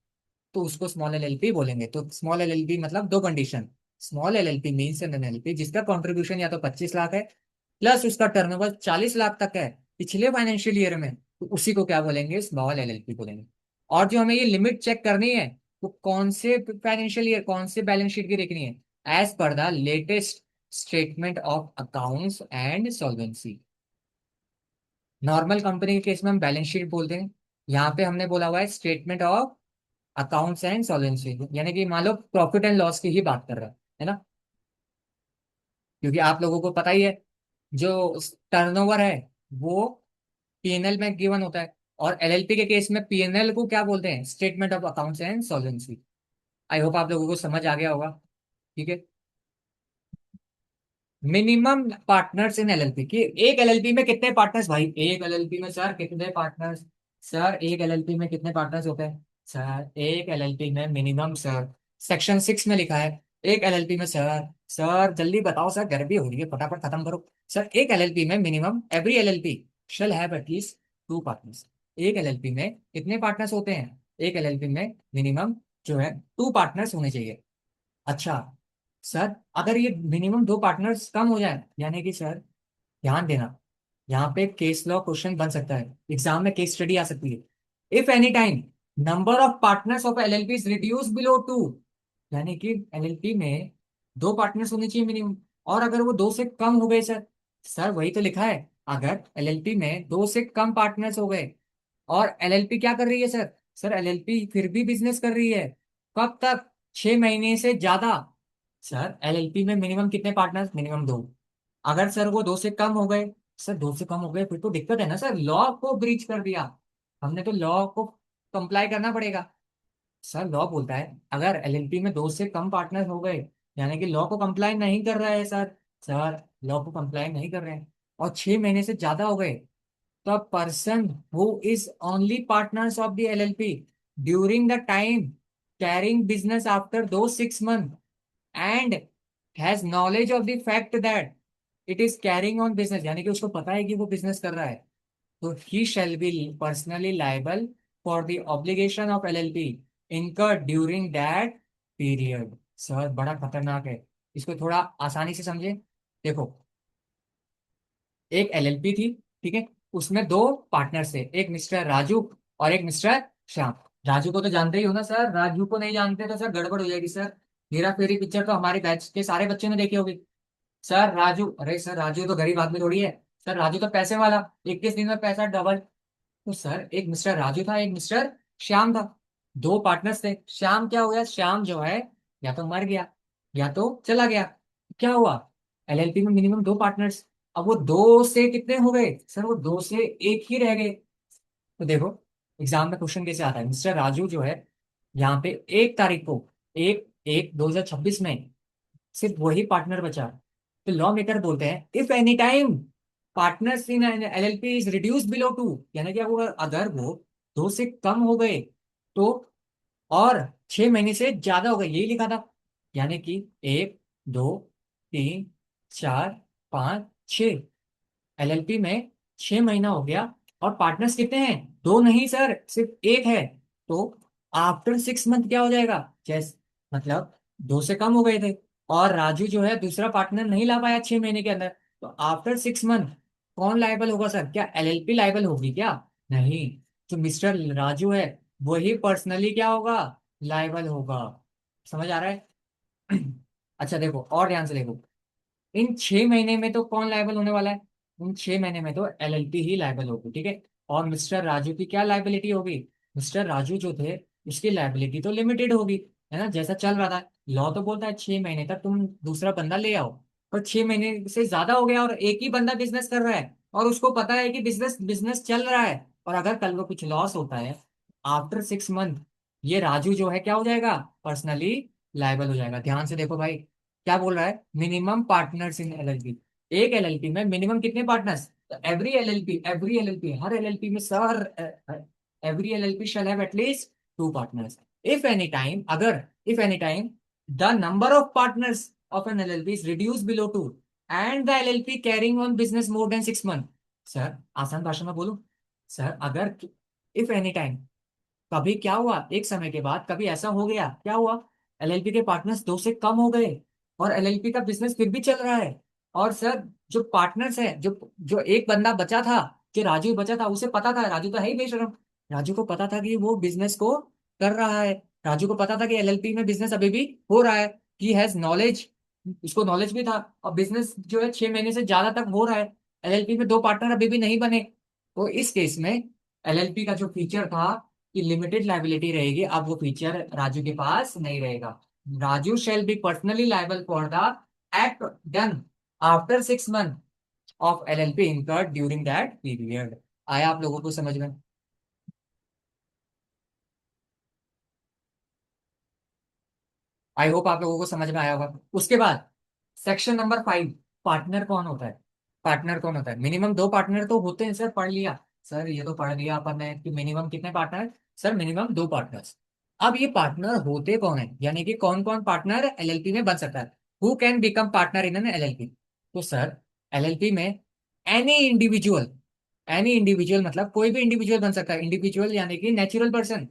तो उसको स्मॉल एलएलपी बोलेंगे। तो स्मॉल एलएलपी मतलब दो condition, small LLP means an LLP जिसका कंट्रीब्यूशन या तो 25 लाख है, प्लस उसका टर्नओवर 40 लाख तक है पिछले फाइनेंशियल ईयर में, तो उसी को क्या बोलेंगे, स्मॉल एलएलपी बोलेंगे। और जो हमें ये लिमिट चेक करनी है, वो कौन से फाइनेंशियल ईयर, कौन से बैलेंस शीट की देखनी है, एज पर the latest statement of accounts and solvency. Normal company के केस में हम बैलेंस शीट बोलते हैं, यहाँ पे हमने बोला हुआ है statement of accounts and solvency, यानी कि मान लो प्रॉफिट एंड लॉस की ही बात कर रहा है ना, क्योंकि आप लोगों को पता ही है जो टर्नओवर है वो पीएनएल में गिवन होता है, और एलएलपी के केस में पीएनएल को क्या बोलते हैं, statement of accounts and solvency. I hope आप लोगों को समझ आ गया होगा। ठीक है। मिनिमम पार्टनर्स इन एलएलपी की, एक एलएलपी में कितने पार्टनर्स भाई, एक एलएलपी में सर कितने पार्टनर्स, सर एक एलएलपी में कितने पार्टनर्स होते हैं, सर एक एलएलपी में मिनिमम, सर सेक्शन 6 में लिखा है, एक एलएलपी में सर, सर जल्दी बताओ सर, गर्मी हो रही है फटाफट खत्म करो। सर एक एलएलपी में minimum every LLP shall have at least 2 partners. एक एलएलपी में कितने पार्टनर्स होते हैं, एक एलएलपी में मिनिमम जो है 2 पार्टनर्स होने चाहिए। अच्छा सर, अगर ये मिनिमम 2 पार्टनर्स कम हो जाए, यानी कि सर ध्यान देना, यहाँ पे केस लॉ क्वेश्चन बन सकता है, एग्जाम में केस स्टडी आ सकती है। If any time number of partners of LLP is reduce below 2, यानी कि एलएलपी में 2 पार्टनर्स होने चाहिए मिनिमम, और अगर वो 2 से कम हो गए सर, सर वही तो लिखा है, अगर एलएलपी में 2 से कम पार्टनर्स हो गए, और एलएलपी क्या कर रही है सर, सर एलएलपी फिर भी बिजनेस कर रही है, कब तक, 6 महीने से ज्यादा। सर एलएलपी में मिनिमम कितने पार्टनर्स, मिनिमम 2। अगर सर वो 2 से कम हो गए, सर 2 से कम हो गए फिर तो दिक्कत है ना सर, लॉ को ब्रीच कर दिया हमने, तो लॉ को कंप्लाई करना पड़ेगा। सर लॉ बोलता है अगर एलएलपी में 2 से कम पार्टनर हो गए, यानी कि लॉ को कंप्लाई नहीं कर रहा है सर, सर लॉ को कंप्लाई नहीं कर रहे हैं, और 6 महीने से ज्यादा हो गए, the person who is only partners of the LLP during the time carrying business after those 6 months and has knowledge of the fact that it is carrying on business, यानी कि उसको पता है कि वो बिजनेस कर रहा है, तो he shall be personally liable for the obligation of LLP incurred during that period। Sir बड़ा खतरनाक है, इसको थोड़ा आसानी से समझे। देखो एक एलएलपी थी, ठीक है, उसमें 2 पार्टनर्स थे, एक मिस्टर राजू और एक मिस्टर श्याम। राजू को तो जानते ही हो ना सर, राजू को नहीं जानते तो सर गड़बड़ हो जाएगी सर। हेरा फेरी पिक्चर तो हमारे बैच के सारे बच्चों ने देखी होगी। सर राजू, अरे सर राजू तो गरीब आदमी थोड़ी है, सर राजू तो पैसे वाला, 21 दिन में पैसा डबल। तो सर एक मिस्टर राजू था, एक मिस्टर श्याम था, 2 पार्टनर्स थे। श्याम क्या हो गया, श्याम जो है या तो मर गया या तो चला गया, क्या हुआ, एलएलपी में मिनिमम 2 पार्टनर्स। अब वो 2 से कितने हो गए सर, वो 2 से एक ही रह गए। तो देखो एग्जाम में क्वेश्चन कैसे आता है, मिस्टर राजू जो है यहाँ पे 1 तारीख को, 1/1/2026 में सिर्फ वही पार्टनर बचा। तो लॉ मेकर बोलते हैं if any time partners in LLP is reduce below 2, यानी कि वो अगर वो 2 से कम हो गए तो, और 6 महीने से ज्यादा हो गए, यही लिखा था, यानी कि 1 2 3 4 5 6, एलएलपी में 6 महीना हो गया, और पार्टनर्स कितने हैं, 2 नहीं सर, सिर्फ एक है। तो आफ्टर 6 मंथ क्या हो जाएगा, जैस मतलब 2 से कम हो गए थे, और राजू जो है दूसरा पार्टनर नहीं ला पाया 6 महीने के अंदर, तो आफ्टर 6 मंथ कौन लायबल होगा सर, क्या एलएलपी लायबल होगी क्या, नहीं, जो मिस्टर राजू है वही पर्सनली क्या होगा, लाइबल होगा। समझ आ रहा है? अच्छा देखो और ध्यान से देखो, इन 6 महीने में तो कौन लायबल होने वाला है? इन 6 महीने में तो एलएलपी ही लायबल होगी, ठीक है। और मिस्टर राजू की क्या लायबिलिटी होगी? मिस्टर राजू जो थे उसकी लायबिलिटी तो लिमिटेड होगी, है ना, जैसा चल रहा था। लॉ तो बोलता है 6 महीने तक तुम दूसरा बंदा ले आओ, पर 6 महीने से ज्यादा हो गया और एक ही बंदा बिजनेस कर रहा है और उसको पता है कि बिजनेस बिजनेस चल रहा है, और अगर कल को कुछ लॉस होता है आफ्टर 6 मंथ, ये राजू जो है क्या हो जाएगा, पर्सनली लायबल हो जाएगा। ध्यान से देखो भाई, क्या बोल रहा है, मिनिमम पार्टनर्स इन एलएलपी। एक एलएलपी में मिनिमम कितने पार्टनर्स? एवरी एलएलपी हर एलएलपी में sir, every LLP shall have at least 2 partners. If any time, अगर if any time the number of partners of an LLP is reduce below 2 and the LLP carrying on business more than 6 month. Sir आसान भाषा में बोलूं, sir अगर if any time, कभी क्या हुआ एक समय के बाद, कभी ऐसा हो गया, क्या हुआ, एलएलपी के पार्टनर्स 2 से कम हो गए और एलएलपी का बिजनेस फिर भी चल रहा है। और सर जो पार्टनर्स है, जो जो एक बंदा बचा था, जो राजू बचा था, उसे पता था, राजू तो है ही बेशरम, राजू को पता था कि वो बिजनेस को कर रहा है, राजू को पता था कि एलएलपी में बिजनेस अभी भी हो रहा है, ही हैज नॉलेज, उसको नॉलेज भी था। और बिजनेस जो है 6 महीने से ज्यादा तक हो रहा है, एलएलपी में 2 पार्टनर अभी भी नहीं बने। तो इस केस में एलएलपी का जो फीचर था कि लिमिटेड लाइबिलिटी रहेगी, अब वो फीचर राजू के पास नहीं रहेगा। Raju shall be personally liable for the act done after 6 month of LLP incurred during that period. आया आप लोगों को समझ में? आई होप आप लोगों को समझ में आया होगा। उसके बाद सेक्शन नंबर 5, पार्टनर कौन होता है? पार्टनर कौन होता है? मिनिमम 2 पार्टनर तो होते हैं सर, पढ़ लिया। सर ये तो पढ़ लिया अपन ने कि मिनिमम कितने पार्टनर? Sir minimum 2 partners. अब ये पार्टनर होते कौन है, यानी कि कौन कौन पार्टनर एलएलपी में बन सकता है? Who can become partner in an LLP? तो सर एलएलपी में एनी इंडिविजुअल, एनी इंडिविजुअल मतलब कोई भी इंडिविजुअल बन सकता है। इंडिविजुअल यानी कि नेचुरल पर्सन,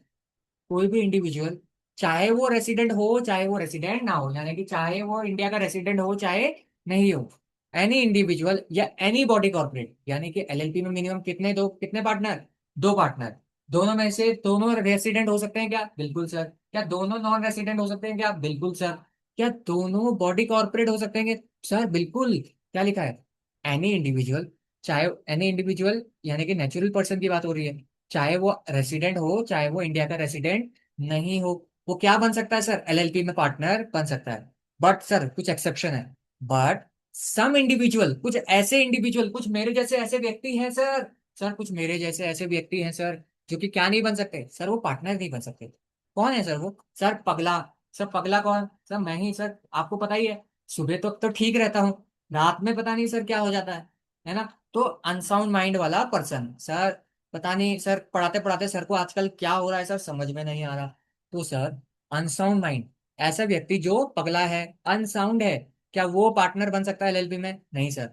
कोई भी इंडिविजुअल, चाहे वो रेसिडेंट हो चाहे वो रेसिडेंट ना हो, यानी कि चाहे वो इंडिया का रेसिडेंट हो चाहे नहीं हो, एनी इंडिविजुअल या एनी बॉडी कॉर्पोरेट, यानी कि एलएलपी में मिनिमम कितने पार्टनर? 2 पार्टनर। दोनों में से दोनों रेसिडेंट हो सकते हैं क्या? बिल्कुल सर। क्या दोनों नॉन रेसिडेंट हो सकते हैं क्या? बिल्कुल सर। क्या दोनों बॉडी कॉर्पोरेट हो सकते हैं सर? बिल्कुल। क्या लिखा है? एनी इंडिविजुअल, चाहे एनी इंडिविजुअल यानी कि नेचुरल पर्सन की बात हो रही है, चाहे वो रेसिडेंट हो चाहे वो इंडिया का रेसिडेंट नहीं हो, वो क्या बन सकता है सर? एलएलपी में पार्टनर बन सकता है। बट सर कुछ एक्सेप्शन है। बट सम इंडिविजुअल, कुछ ऐसे इंडिविजुअल, कुछ मेरे जैसे ऐसे व्यक्ति हैं सर, सर कुछ मेरे जैसे ऐसे व्यक्ति हैं सर, जो कि क्या नहीं बन सकते सर? वो पार्टनर नहीं बन सकते। कौन है सर वो? सर पगला। सर पगला कौन? सर मैं ही सर, आपको पता ही है, सुबह तो ठीक रहता हूँ, रात में पता नहीं सर क्या हो जाता है ना। तो अनसाउंड माइंड वाला पर्सन सर, पता नहीं सर, पढ़ाते पढ़ाते सर को आजकल क्या हो रहा है सर समझ में नहीं आ रहा। तो सर अनसाउंड माइंड, ऐसा व्यक्ति जो पगला है, अनसाउंड है, क्या वो पार्टनर बन सकता है एलएलपी में? नहीं सर।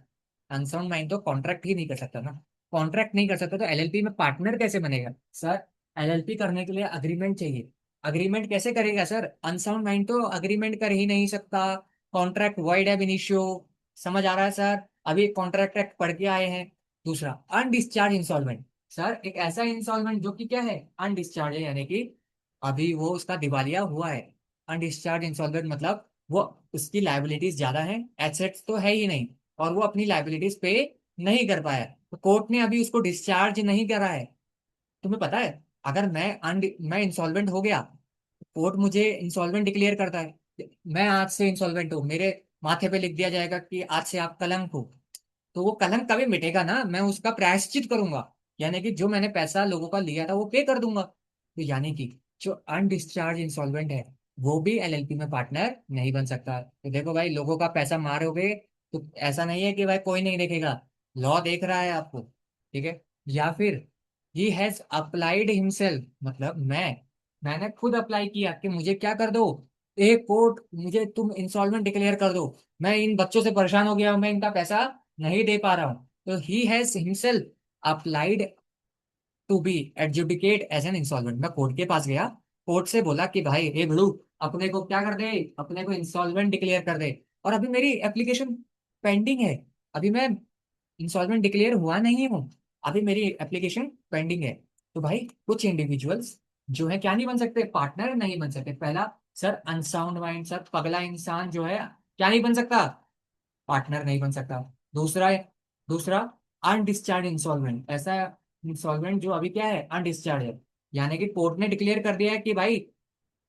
अनसाउंड माइंड तो कॉन्ट्रैक्ट ही नहीं कर सकता ना, कॉन्ट्रैक्ट नहीं कर सकता तो एलएलपी में पार्टनर कैसे बनेगा सर? एलएलपी करने के लिए अग्रीमेंट चाहिए। अग्रीमेंट कैसे करेगा सर? अनसाउंड माइंड तो अग्रीमेंट कर ही नहीं सकता। कॉन्ट्रैक्ट वॉइड एब इनिशियो। समझ आ रहा है सर? अभी कॉन्ट्रैक्ट एक्ट पढ़ के आए हैं। दूसरा अनडिस्चार्ज इंस्टॉलमेंट। सर एक ऐसा इंस्टॉलमेंट जो कि क्या है, अनडिस्चार्ज है, यानी कि अभी वो उसका दिवालिया हुआ है। अनडिस्चार्ज इंस्टॉलमेंट मतलब वो, उसकी लाइबिलिटीज ज्यादा है, एसेट्स तो है ही नहीं, और वो अपनी लाइबिलिटीज पे नहीं कर पाया, तो कोर्ट ने अभी उसको डिस्चार्ज नहीं करा है। तुम्हें पता है, अगर मैं इंसॉल्वेंट हो गया, कोर्ट मुझे इंसॉल्वेंट डिक्लेयर करता है, मैं आज से इंसॉल्वेंट हूँ, मेरे माथे पे लिख दिया जाएगा कि आज से आप कलंक हो, तो वो कलंक कभी मिटेगा ना, मैं उसका प्रायश्चित करूंगा, यानी कि जो मैंने पैसा लोगों का लिया था वो पे कर दूंगा। तो यानी कि जो अनडिस्चार्ज इंसॉल्वेंट है वो भी एलएलपी में पार्टनर नहीं बन सकता। तो देखो भाई, लोगों का पैसा मारोगे तो ऐसा नहीं है कि भाई कोई नहीं देखेगा, लॉ देख रहा है आपको, ठीक है। या फिर ही हैज अप्लाइड हिमसेल्फ, मतलब मैंने खुद अप्लाई किया कि मुझे क्या कर दो, एक कोर्ट मुझे तुम इंसॉल्वेंट डिक्लेयर कर दो, मैं इन बच्चों से परेशान हो गया हूं, मैं इनका पैसा नहीं दे पा रहा हूं। तो he has himself applied to be adjudicate as an insolvent. मैं कोर्ट के पास गया, कोर्ट से बोला कि भाई ए बड़ू, अपने को क्या कर दे, अपने को इंसॉल्वेंट डिक्लेयर कर दे, और अभी मेरी एप्लीकेशन पेंडिंग है, अभी मैं इंसॉल्वेंट डिक्लेयर हुआ नहीं हूँ, अभी मेरी एप्लीकेशन पेंडिंग है। तो भाई कुछ इंडिविजुअल्स जो है क्या नहीं बन सकते, पार्टनर नहीं बन सकते। पहला सर अनसाउंड माइंड, सर पगला इंसान जो है क्या नहीं बन सकता, पार्टनर नहीं बन सकता। दूसरा है, दूसरा अनडिस्चार्ज इंसॉल्वेंट, ऐसा इंसॉल्वेंट जो अभी क्या है, अनडिस्चार्ज है, यानी कि कोर्ट ने डिक्लेयर कर दिया है कि भाई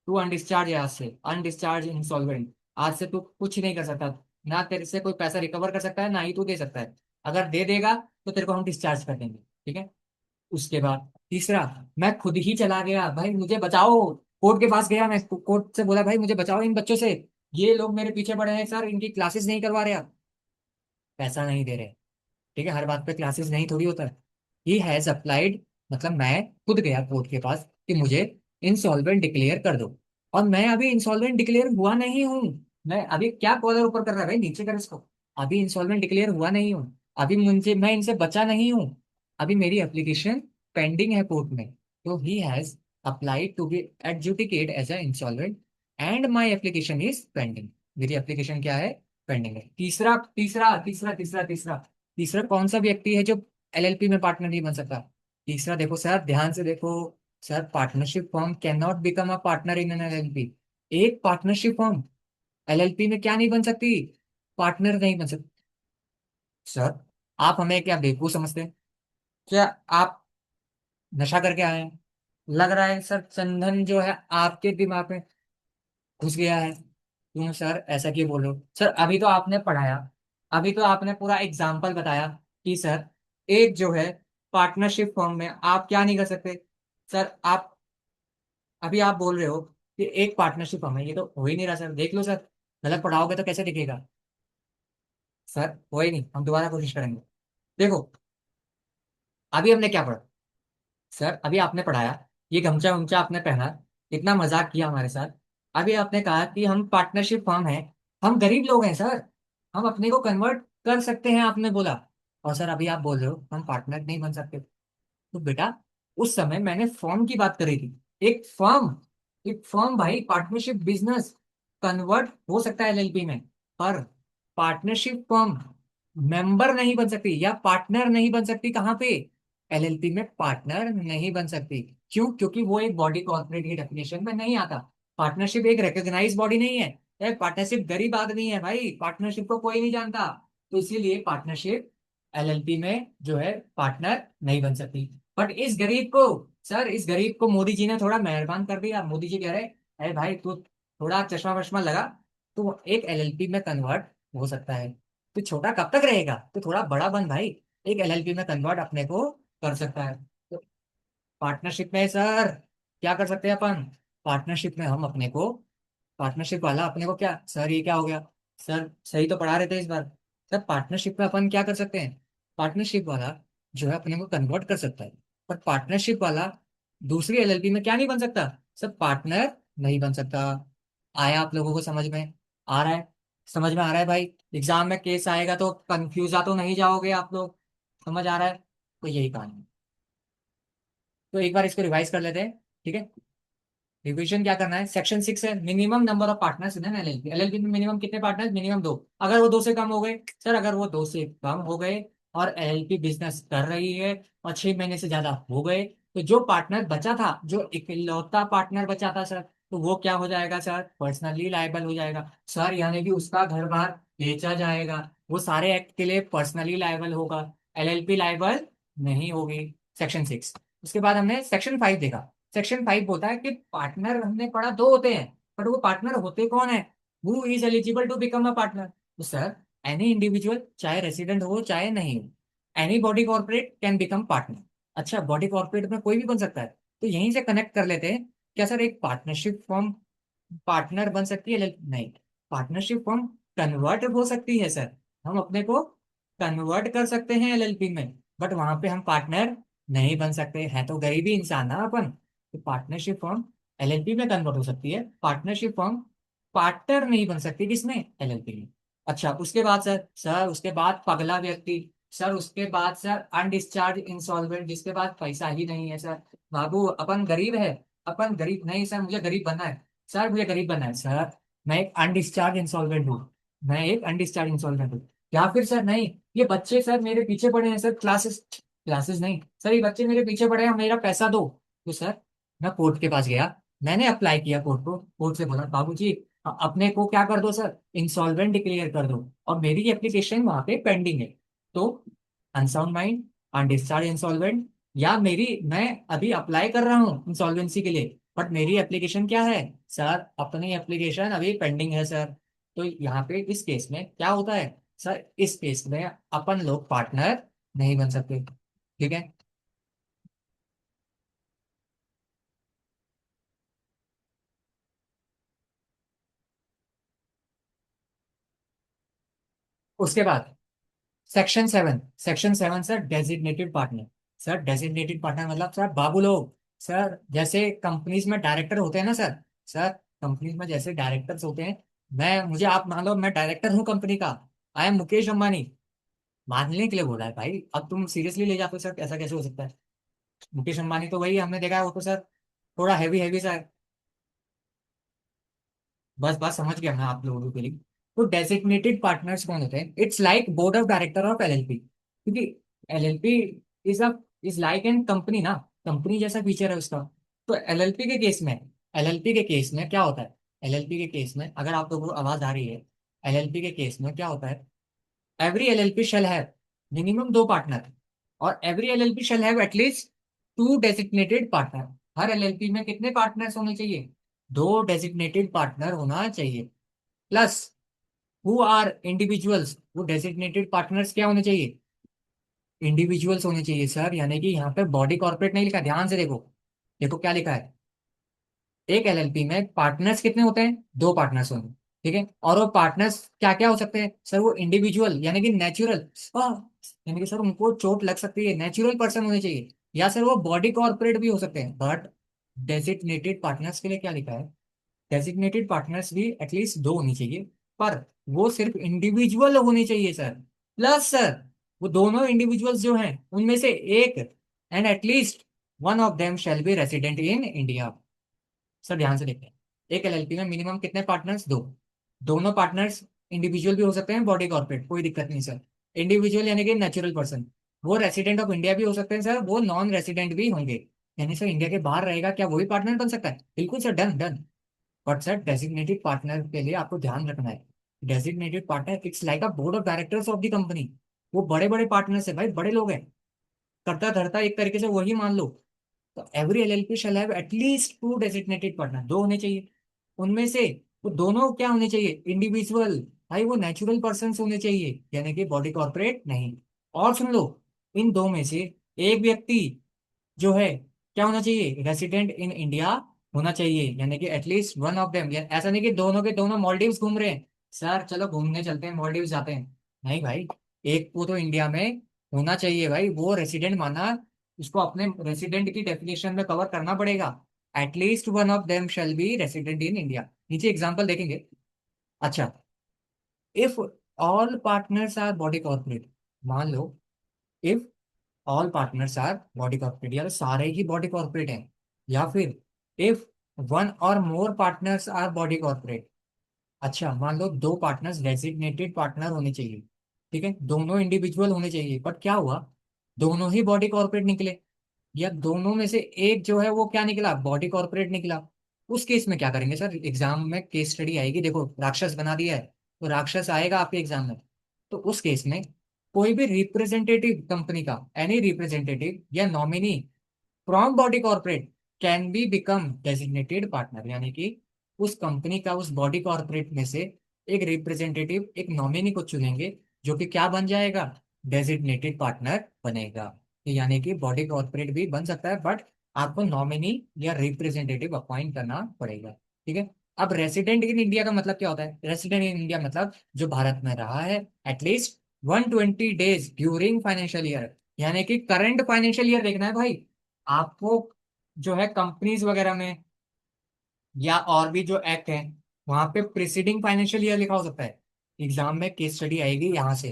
तू अनडिस्चार्ज है, आज से अनडिस्चार्ज इंसॉल्वेंट, आज से तू कुछ नहीं कर सकता, ना तेरे से कोई पैसा रिकवर कर सकता है ना ही तू दे सकता है, अगर दे देगा तो तेरे को हम डिस्चार्ज कर देंगे, ठीक है। उसके बाद तीसरा, मैं खुद ही चला गया, भाई मुझे बचाओ, कोर्ट के पास गया, मैं कोर्ट से बोला भाई मुझे बचाओ इन बच्चों से, ये लोग मेरे पीछे पड़े हैं सर, इनकी क्लासेस नहीं करवा रहे आप, पैसा नहीं दे रहे, ठीक है, हर बात पे क्लासेस नहीं थोड़ी होता है। ही हैज अप्लाइड, मतलब मैं खुद गया कोर्ट के पास कि मुझे इंसॉल्वेंट डिक्लेयर कर दो, और मैं अभी इंसॉल्वेंट डिक्लेयर हुआ नहीं हूँ। मैं अभी क्या कॉलर ऊपर कर रहा है भाई, नीचे कर इसको, अभी इंसॉल्वेंट डिक्लेयर हुआ नहीं हूँ, अभी मुझे, मैं इनसे बचा नहीं हूँ, अभी मेरी एप्लीकेशन पेंडिंग है कोर्ट में। तो he has applied to be adjudicate as a insolvent and my application is pending, मेरी एप्लीकेशन क्या है, पेंडिंग है। तीसरा तीसरा तीसरा तीसरा तीसरा तीसरा कौन सा व्यक्ति है जो एलएलपी में पार्टनर नहीं बन सकता। तीसरा देखो सर, ध्यान से देखो sir, partnership firm can not become a partner in an LLP. एक पार्टनरशिप फर्म एलएलपी में क्या नहीं बन सकती, पार्टनर नहीं बन सकती। सर आप हमें क्या बेवकूफ समझते हैं, क्या आप नशा करके आए हैं, लग रहा है सर चंदन जो है आपके दिमाग में घुस गया है, क्यों सर ऐसा क्यों बोल रहे हो सर, अभी तो आपने पढ़ाया, अभी तो आपने पूरा एग्जाम्पल बताया कि सर एक जो है पार्टनरशिप फॉर्म में आप क्या नहीं कर सकते। सर आप, अभी आप बोल रहे हो कि एक पार्टनरशिप फॉर्म है, ये तो हो ही नहीं रहा सर, देख लो सर, गलत पढ़ाओगे तो कैसे दिखेगा। सर हो ही नहीं, हम दोबारा कोशिश करेंगे। देखो अभी हमने क्या पढ़ा, सर अभी आपने पढ़ाया, ये गमछा वमछा आपने पहना, इतना मजाक किया हमारे साथ, अभी आपने कहा कि हम पार्टनरशिप फर्म है, हम गरीब लोग हैं सर, हम अपने को कन्वर्ट कर सकते हैं आपने बोला, और सर अभी आप बोल रहे हो हम पार्टनर नहीं बन सकते। तो बेटा उस समय मैंने फर्म की बात करी थी, एक फर्म, एक फर्म भाई, पार्टनरशिप बिजनेस कन्वर्ट हो सकता है एलएलपी में, पर पार्टनरशिप फर्म मेंबर नहीं बन सकती या पार्टनर नहीं बन सकती, कहाँ पे, एलएलपी में पार्टनर नहीं बन सकती। क्यों, क्योंकि वो एक बॉडी कॉर्पोरेट की डेफिनेशन में नहीं आता, पार्टनरशिप एक रिकॉग्नाइज बॉडी नहीं है, पार्टनरशिप गरीब आदमी है भाई, पार्टनरशिप को कोई नहीं जानता, तो इसीलिए पार्टनरशिप एलएलपी में जो है पार्टनर नहीं बन सकती। बट इस गरीब को, सर इस गरीब को मोदी जी ने थोड़ा मेहरबान कर दिया, मोदी जी कह रहे अरे भाई तू थोड़ा चश्मा वश्मा लगा, तो एक एलएलपी में कन्वर्ट हो सकता है, तो छोटा कब तक रहेगा, तो थोड़ा बड़ा बन भाई, एक एलएलपी में कन्वर्ट अपने को कर सकता है। तो पार्टनरशिप में सर क्या कर सकते हैं अपन, पार्टनरशिप में हम अपने को, पार्टनरशिप वाला अपने को क्या, सर ये क्या हो गया, सर सही तो पढ़ा रहे थे इस बार। सर पार्टनरशिप में अपन क्या कर सकते हैं, पार्टनरशिप वाला जो है अपने को कन्वर्ट कर सकता है, पर पार्टनरशिप वाला दूसरी एलएलपी में क्या नहीं बन सकता, सर पार्टनर नहीं बन सकता। आया आप लोगों को समझ में आ रहा है, समझ में आ रहा है भाई, एग्जाम में केस आएगा तो कंफ्यूज तो नहीं जाओगे आप लोग, समझ आ रहा है, तो यही कहानी है। तो एक बार इसको रिवाइज कर लेते हैं, ठीक है। रिवीजन क्या करना है, सेक्शन 6 है, minimum number of partners in LLP, LLP में मिनिमम कितने पार्टनर्स, मिनिमम दो, अगर वो दो से कम हो गए, सर अगर वो दो से कम हो गए और एलएलपी बिजनेस कर रही है और 6 महीने से ज्यादा हो गए, तो जो पार्टनर बचा था, जो इकलौता पार्टनर बचा था सर, तो वो क्या हो जाएगा सर, पर्सनली लायबल हो जाएगा सर, यानी कि उसका घर बार बेचा जाएगा, वो सारे एक्ट के लिए पर्सनली लायबल होगा, एलएलपी लायबल नहीं होगी। सेक्शन 6। उसके बाद हमने सेक्शन 5 देखा, सेक्शन 5 बोलता है कि पार्टनर हमने पढ़ा दो होते हैं, बट वो पार्टनर होते कौन है, who is eligible to become a partner. तो सर एनी इंडिविजुअल, चाहे रेसिडेंट हो चाहे नहीं हो, any body corporate can become partner. अच्छा बॉडी कॉर्पोरेट में कोई भी बन सकता है, तो यहीं से कनेक्ट कर लेते हैं, क्या सर एक पार्टनरशिप फॉर्म पार्टनर बन सकती है, नहीं, पार्टनरशिप फॉर्म कन्वर्ट हो सकती है सर, हम अपने को कन्वर्ट कर सकते हैं एलएलपी में, बट वहां पे हम पार्टनर नहीं बन सकते हैं, तो गरीबी इंसान ना अपन, तो पार्टनरशिप फॉर्म एलएलपी में कन्वर्ट हो सकती है, पार्टनरशिप फॉर्म पार्टनर नहीं बन सकती किसमें, एलएलपी में। अच्छा उसके बाद सर उसके बाद पगला व्यक्ति, सर उसके बाद सर अनडिस्चार्ज इंसॉल्वेंट, जिसके पास पैसा ही नहीं है सर, बाबू अपन गरीब है, अपन गरीब नहीं सर, मुझे गरीब बनना है, सर मुझे गरीब बनना है सर, मैं एक अनडिस्चार्ज इंसॉल्वेंट हूँ, मैं एक अनडिस्चार्ज इंसॉल्वेंट हूँ, या फिर सर नहीं, ये बच्चे सर मेरे पीछे पड़े हैं सर, क्लासेस क्लासेस नहीं सर, ये बच्चे मेरे पीछे पड़े हैं, मेरा पैसा दो, तो सर मैं कोर्ट के पास गया, मैंने अप्लाई किया कोर्ट को, कोर्ट से बोला बाबू जी अपने को क्या कर दो सर, इंसॉल्वेंट डिक्लेयर कर दो, और मेरी एप्लीकेशन वहां पे पेंडिंग है। तो अनसाउंड माइंड, अनडिस्चार्ज इंसॉल्वेंट, या मेरी मैं अभी अप्लाई कर रहा हूँ इंसॉल्वेंसी के लिए, बट मेरी एप्लीकेशन क्या है सर, अपनी एप्लीकेशन अभी पेंडिंग है सर। तो यहाँ पे इस केस में क्या होता है सर, इस केस में अपन लोग पार्टनर नहीं बन सकते। ठीक है। उसके बाद section seven sir, designated partner. Sir designated partner मतलब सर बाबू लोग, सर जैसे कंपनीज में डायरेक्टर होते हैं ना सर, सर कंपनीज में जैसे डायरेक्टर्स होते हैं, मैं मुझे आप मान लो मैं डायरेक्टर हूँ कंपनी का, आई एम मुकेश अंबानी, मानने के लिए बोला है भाई, अब तुम सीरियसली ले जाते हो सर, ऐसा कैसे हो सकता है। मुकेश अंबानी तो वही हमने देखा है, वो तो सर थोड़ा हैवी हैवी सा है। बस बात समझ गया मैं आप लोगों के लिए। तो डेजिग्नेटेड पार्टनर्स कौन होते हैं, it's like board of director of LLP, क्योंकि LLP is a is like an company ना, कंपनी जैसा फीचर है उसका। तो एलएलपी के केस में, एलएलपी के केस में क्या होता है, एलएलपी के केस में अगर आप लोगों को आवाज आ रही है, एलएलपी के केस में क्या होता है, every LLP shall have minimum दो पार्टनर, और every LLP shall have at least to designated partner. Her LLP में कितने पार्टनर्स होने चाहिए, दो डेजिग्नेटेड पार्टनर होना चाहिए। प्लस हु आर इंडिविजुअल्स, वो डेजिग्नेटेड पार्टनर्स क्या होने चाहिए, इंडिविजुअल्स होने चाहिए सर, यानी कि यहाँ पे बॉडी कॉर्पोरेट नहीं लिखा, ध्यान से देखो, देखो क्या लिखा है। एक एलएलपी में पार्टनर्स कितने होते हैं, दो पार्टनर्स होंगे। ठीक है, और वो पार्टनर्स क्या क्या हो सकते हैं सर, वो इंडिविजुअल यानी कि नेचुरल, यानी कि सर उनको चोट लग सकती है, नेचुरल पर्सन होने चाहिए, या सर वो बॉडी कॉर्पोरेट भी हो सकते हैं। बट डेजिग्नेटेड पार्टनर्स के लिए क्या लिखा है, डेजिग्नेटेड पार्टनर्स भी एटलीस्ट दो होनी चाहिए, पर वो सिर्फ इंडिविजुअल होने चाहिए सर। प्लस सर वो दोनों इंडिविजुअल्स जो हैं उनमें से एक, and at least one of them shall be resident in India. Sir ध्यान से देखते हैं, एक एलएलपी में मिनिमम कितने पार्टनर्स, दो, दोनों पार्टनर्स इंडिविजुअल भी हो सकते हैं, बॉडी कॉर्पोरेट, कोई दिक्कत नहीं सर। इंडिविजुअल यानी कि नेचुरल पर्सन, वो रेसिडेंट ऑफ इंडिया भी हो सकते हैं सर, वो नॉन रेसिडेंट भी होंगे, यानी सर इंडिया के बाहर रहेगा क्या, वही पार्टनर बन सकता है, बिल्कुल sir, done done. But sir designated partner के लिए आपको ध्यान रखना है, designated partner it's like a board of directors of the company, वो बड़े बड़े पार्टनर्स है भाई, बड़े लोग हैं, करता धरता एक तरीके से वही मान लो। तो every LLP shall have at least to designated partner, दो होने चाहिए, उनमें से वो दोनों क्या होने चाहिए, इंडिविजुअल, भाई वो नेचुरल पर्सन होने चाहिए, यानी कि बॉडी कॉर्पोरेट नहीं। और सुन लो, इन दो में से एक व्यक्ति जो है क्या होना चाहिए, रेसिडेंट इन इंडिया होना चाहिए, यानी कि एटलीस्ट वन ऑफ देम, ऐसा नहीं कि दोनों के दोनों मॉलडीव्स घूम रहे हैं, सर चलो घूमने चलते हैं मॉलडीव्स जाते हैं, नहीं भाई, एक को तो इंडिया में होना चाहिए भाई, वो रेसिडेंट माना, उसको अपने रेसिडेंट की डेफिनेशन में कवर करना पड़ेगा, at least one of them shall be resident in India. नीचे एग्जांपल देखेंगे। अच्छा, if all partners are body corporate, मान लो if all partners are body corporate, यार सारे ही बॉडी कॉर्पोरेट हैं, या फिर इफ वन और मोर पार्टनर्स आर बॉडी कॉर्पोरेट। अच्छा मान लो दो पार्टनर्स डेजिग्नेटेड पार्टनर होने चाहिए, ठीक है, दोनों इंडिविजुअल होने चाहिए, बट क्या हुआ, दोनों ही बॉडी कॉर्पोरेट निकले, या दोनों में से एक जो है वो क्या निकला, बॉडी कॉर्पोरेट निकला। उस केस में क्या करेंगे सर, एग्जाम में केस स्टडी आएगी, देखो राक्षस बना दिया है, तो राक्षस आएगा आपके एग्जाम में। तो उस केस में कोई भी रिप्रेजेंटेटिव कंपनी का, एनी रिप्रेजेंटेटिव या nominee from body corporate can be become designated partner, यानी कि उस कंपनी का, उस बॉडी कॉर्पोरेट में से एक रिप्रेजेंटेटिव, एक नॉमिनी को चुनेंगे, जो कि क्या बन जाएगा, डेजिग्नेटेड पार्टनर बनेगा। यानी कि बॉडी कॉर्पोरेट भी बन सकता है, बट आपको नॉमिनी या रिप्रेजेंटेटिव अपॉइंट करना पड़ेगा। ठीक है। अब रेसिडेंट इन इंडिया का मतलब क्या होता है, रेसिडेंट इन इंडिया मतलब जो भारत में रहा है at least 120 days during financial year, यानी कि करंट फाइनेंशियल ईयर देखना है भाई आपको, जो है कंपनीज वगैरह में या और भी जो एक्ट है वहां पे प्रीसीडिंग फाइनेंशियल ईयर लिखा हो सकता है। एग्जाम में केस स्टडी आएगी यहाँ से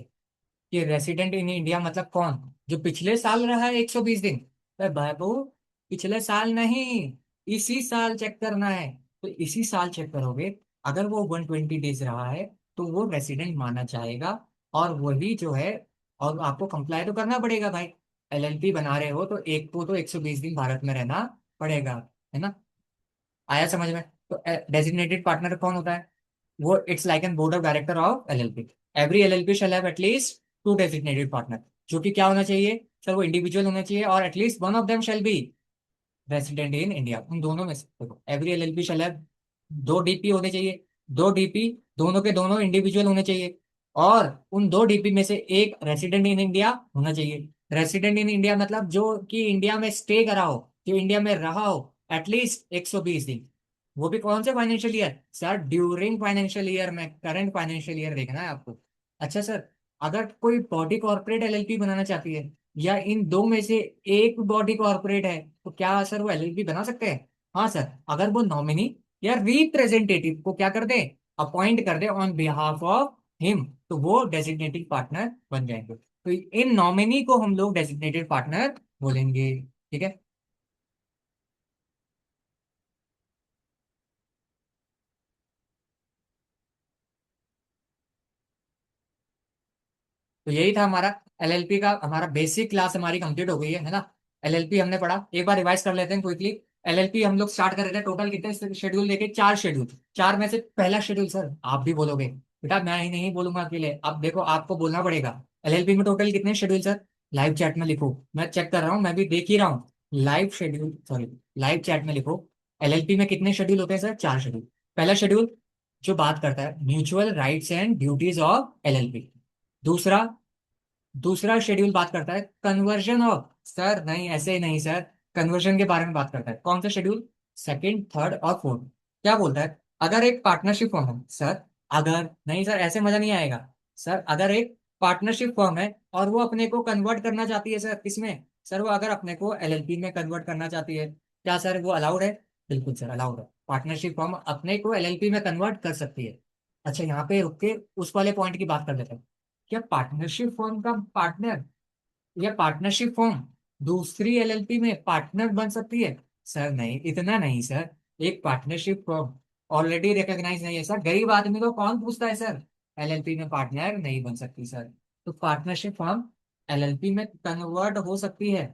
कि रेसिडेंट इन इंडिया मतलब कौन, जो पिछले साल रहा है 120 दिन। अरे बाबू पिछले साल नहीं, इसी साल चेक करना है, तो इसी साल चेक करोगे, अगर वो 120 डेज रहा है तो वो रेसिडेंट माना जाएगा, और वही जो है, और आपको कंप्लाई तो करना पड़ेगा भाई, एलएलपी बना रहे हो तो एक को तो 120 दिन भारत में रहना पड़ेगा। है ना? आया समझ में? तो डेजिग्नेटेड पार्टनर कौन होता है? वो it's like an board of director of LLP. Every LLP shall have at least to designated partner, जो कि क्या होना चाहिए सर? वो इंडिविजुअल होना चाहिए, और at least one of them shall be resident in India. उन दोनों में से देखो, एवरी एलएलपी शैल हैव दो डीपी होने चाहिए। दो डीपी, दोनों के दोनों इंडिविजुअल होने चाहिए, और उन दो डीपी में से एक रेसिडेंट इन इंडिया होना चाहिए। रेसिडेंट इन इंडिया मतलब जो कि इंडिया में स्टे करा हो, जो इंडिया में रहा हो एटलीस्ट 120 दिन। वो भी कौन से financial year sir? During financial year में, करंट फाइनेंशियल ईयर देखना है आपको। अच्छा सर, अगर कोई बॉडी कॉर्पोरेट एलएलपी बनाना चाहती है, या इन दो में से एक बॉडी कॉर्पोरेट है, तो क्या सर वो एलएलपी बना सकते हैं? हाँ सर, अगर वो नॉमिनी या रिप्रेजेंटेटिव को क्या कर दे, अपॉइंट कर दे ऑन बिहाफ ऑफ हिम, तो वो डेजिग्नेटेड पार्टनर बन जाएंगे। तो इन नॉमिनी को हम लोग डेजिग्नेटेड पार्टनर बोलेंगे। ठीक है? तो यही था हमारा एलएलपी का, हमारा बेसिक क्लास हमारी कंप्लीट हो गई है ना? एलएलपी हमने पढ़ा, एक बार रिवाइज कर लेते हैं क्विकली। एलएलपी हम लोग स्टार्ट कर रहे थे, टोटल कितने शेड्यूल लेके? चार शेड्यूल। चार में से पहला शेड्यूल सर आप भी बोलोगे बेटा, मैं ही नहीं बोलूंगा अकेले। अब देखो, आपको बोलना पड़ेगा। एलएलपी में टोटल कितने शेड्यूल सर? लाइव चैट में लिखो, मैं चेक कर रहा हूँ, मैं भी देख ही रहा हूँ। Live schedule, sorry, live chat में लिखो। एलएलपी में कितने शेड्यूल होते हैं सर? चार शेड्यूल। पहला शेड्यूल जो बात करता है mutual rights and duties of LLP. दूसरा, दूसरा शेड्यूल बात करता है कन्वर्जन ऑफ, सर नहीं, ऐसे ही नहीं सर, कन्वर्जन के बारे में बात करता है। कौन सा शेड्यूल? सेकंड, थर्ड और फोर्थ। क्या बोलता है? अगर एक पार्टनरशिप फॉर्म है सर, अगर नहीं सर, ऐसे मजा नहीं आएगा। सर अगर एक पार्टनरशिप फॉर्म है और वो अपने को कन्वर्ट करना चाहती है सर, किसमें सर? वो अगर अपने को एलएलपी में कन्वर्ट करना चाहती है, क्या सर वो अलाउड है? बिल्कुल सर, अलाउड है। पार्टनरशिप फॉर्म अपने को एलएलपी में कन्वर्ट कर सकती है। अच्छा, यहाँ पे रुक के उस वाले पॉइंट की बात कर लेते हैं। क्या पार्टनरशिप फर्म का पार्टनर या पार्टनरशिप फर्म दूसरी एलएलपी में पार्टनर बन सकती है? सर नहीं, इतना नहीं सर। एक पार्टनरशिप फर्म ऑलरेडी रिकॉग्नाइज नहीं है सर, गरीब आदमी को कौन पूछता है सर? एलएलपी में पार्टनर नहीं बन सकती सर। तो पार्टनरशिप फर्म एलएलपी में कन्वर्ट हो सकती है,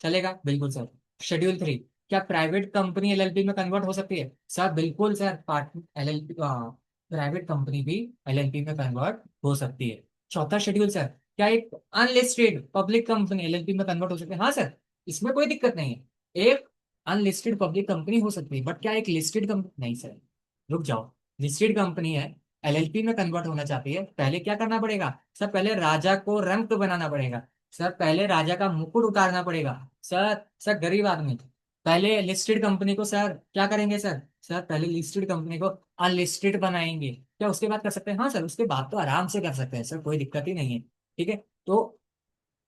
चलेगा? बिल्कुल सर। शेड्यूल थ्री, क्या प्राइवेट कंपनी एलएलपी में कन्वर्ट हो सकती है? सर बिल्कुल sir, part LLP, private company भी एलएलपी में कन्वर्ट हो सकती है। चौथा शेड्यूल सर, क्या एक अनलिस्टेड पब्लिक कंपनी एलएलपी में कन्वर्ट हो सकती है? हाँ सर, इसमें कोई दिक्कत नहीं है। एक अनलिस्टेड पब्लिक कंपनी हो सकती है, बट क्या एक लिस्टेड कंपनी नहीं सर? रुक जाओ। लिस्टेड कंपनी है, एलएलपी में कन्वर्ट होना चाहती है, पहले क्या करना पड़ेगा सर? पहले राजा को रंक बनाना पड़ेगा सर, पहले राजा का मुकुट उतारना पड़ेगा सर। सर गरीब आदमी, पहले लिस्टेड कंपनी को सर क्या करेंगे सर? सर पहले लिस्टेड कंपनी को अनलिस्टेड बनाएंगे, क्या उसके बाद कर सकते हैं? हाँ सर, उसके बाद तो आराम से कर सकते हैं सर, कोई दिक्कत ही नहीं है। ठीक है? तो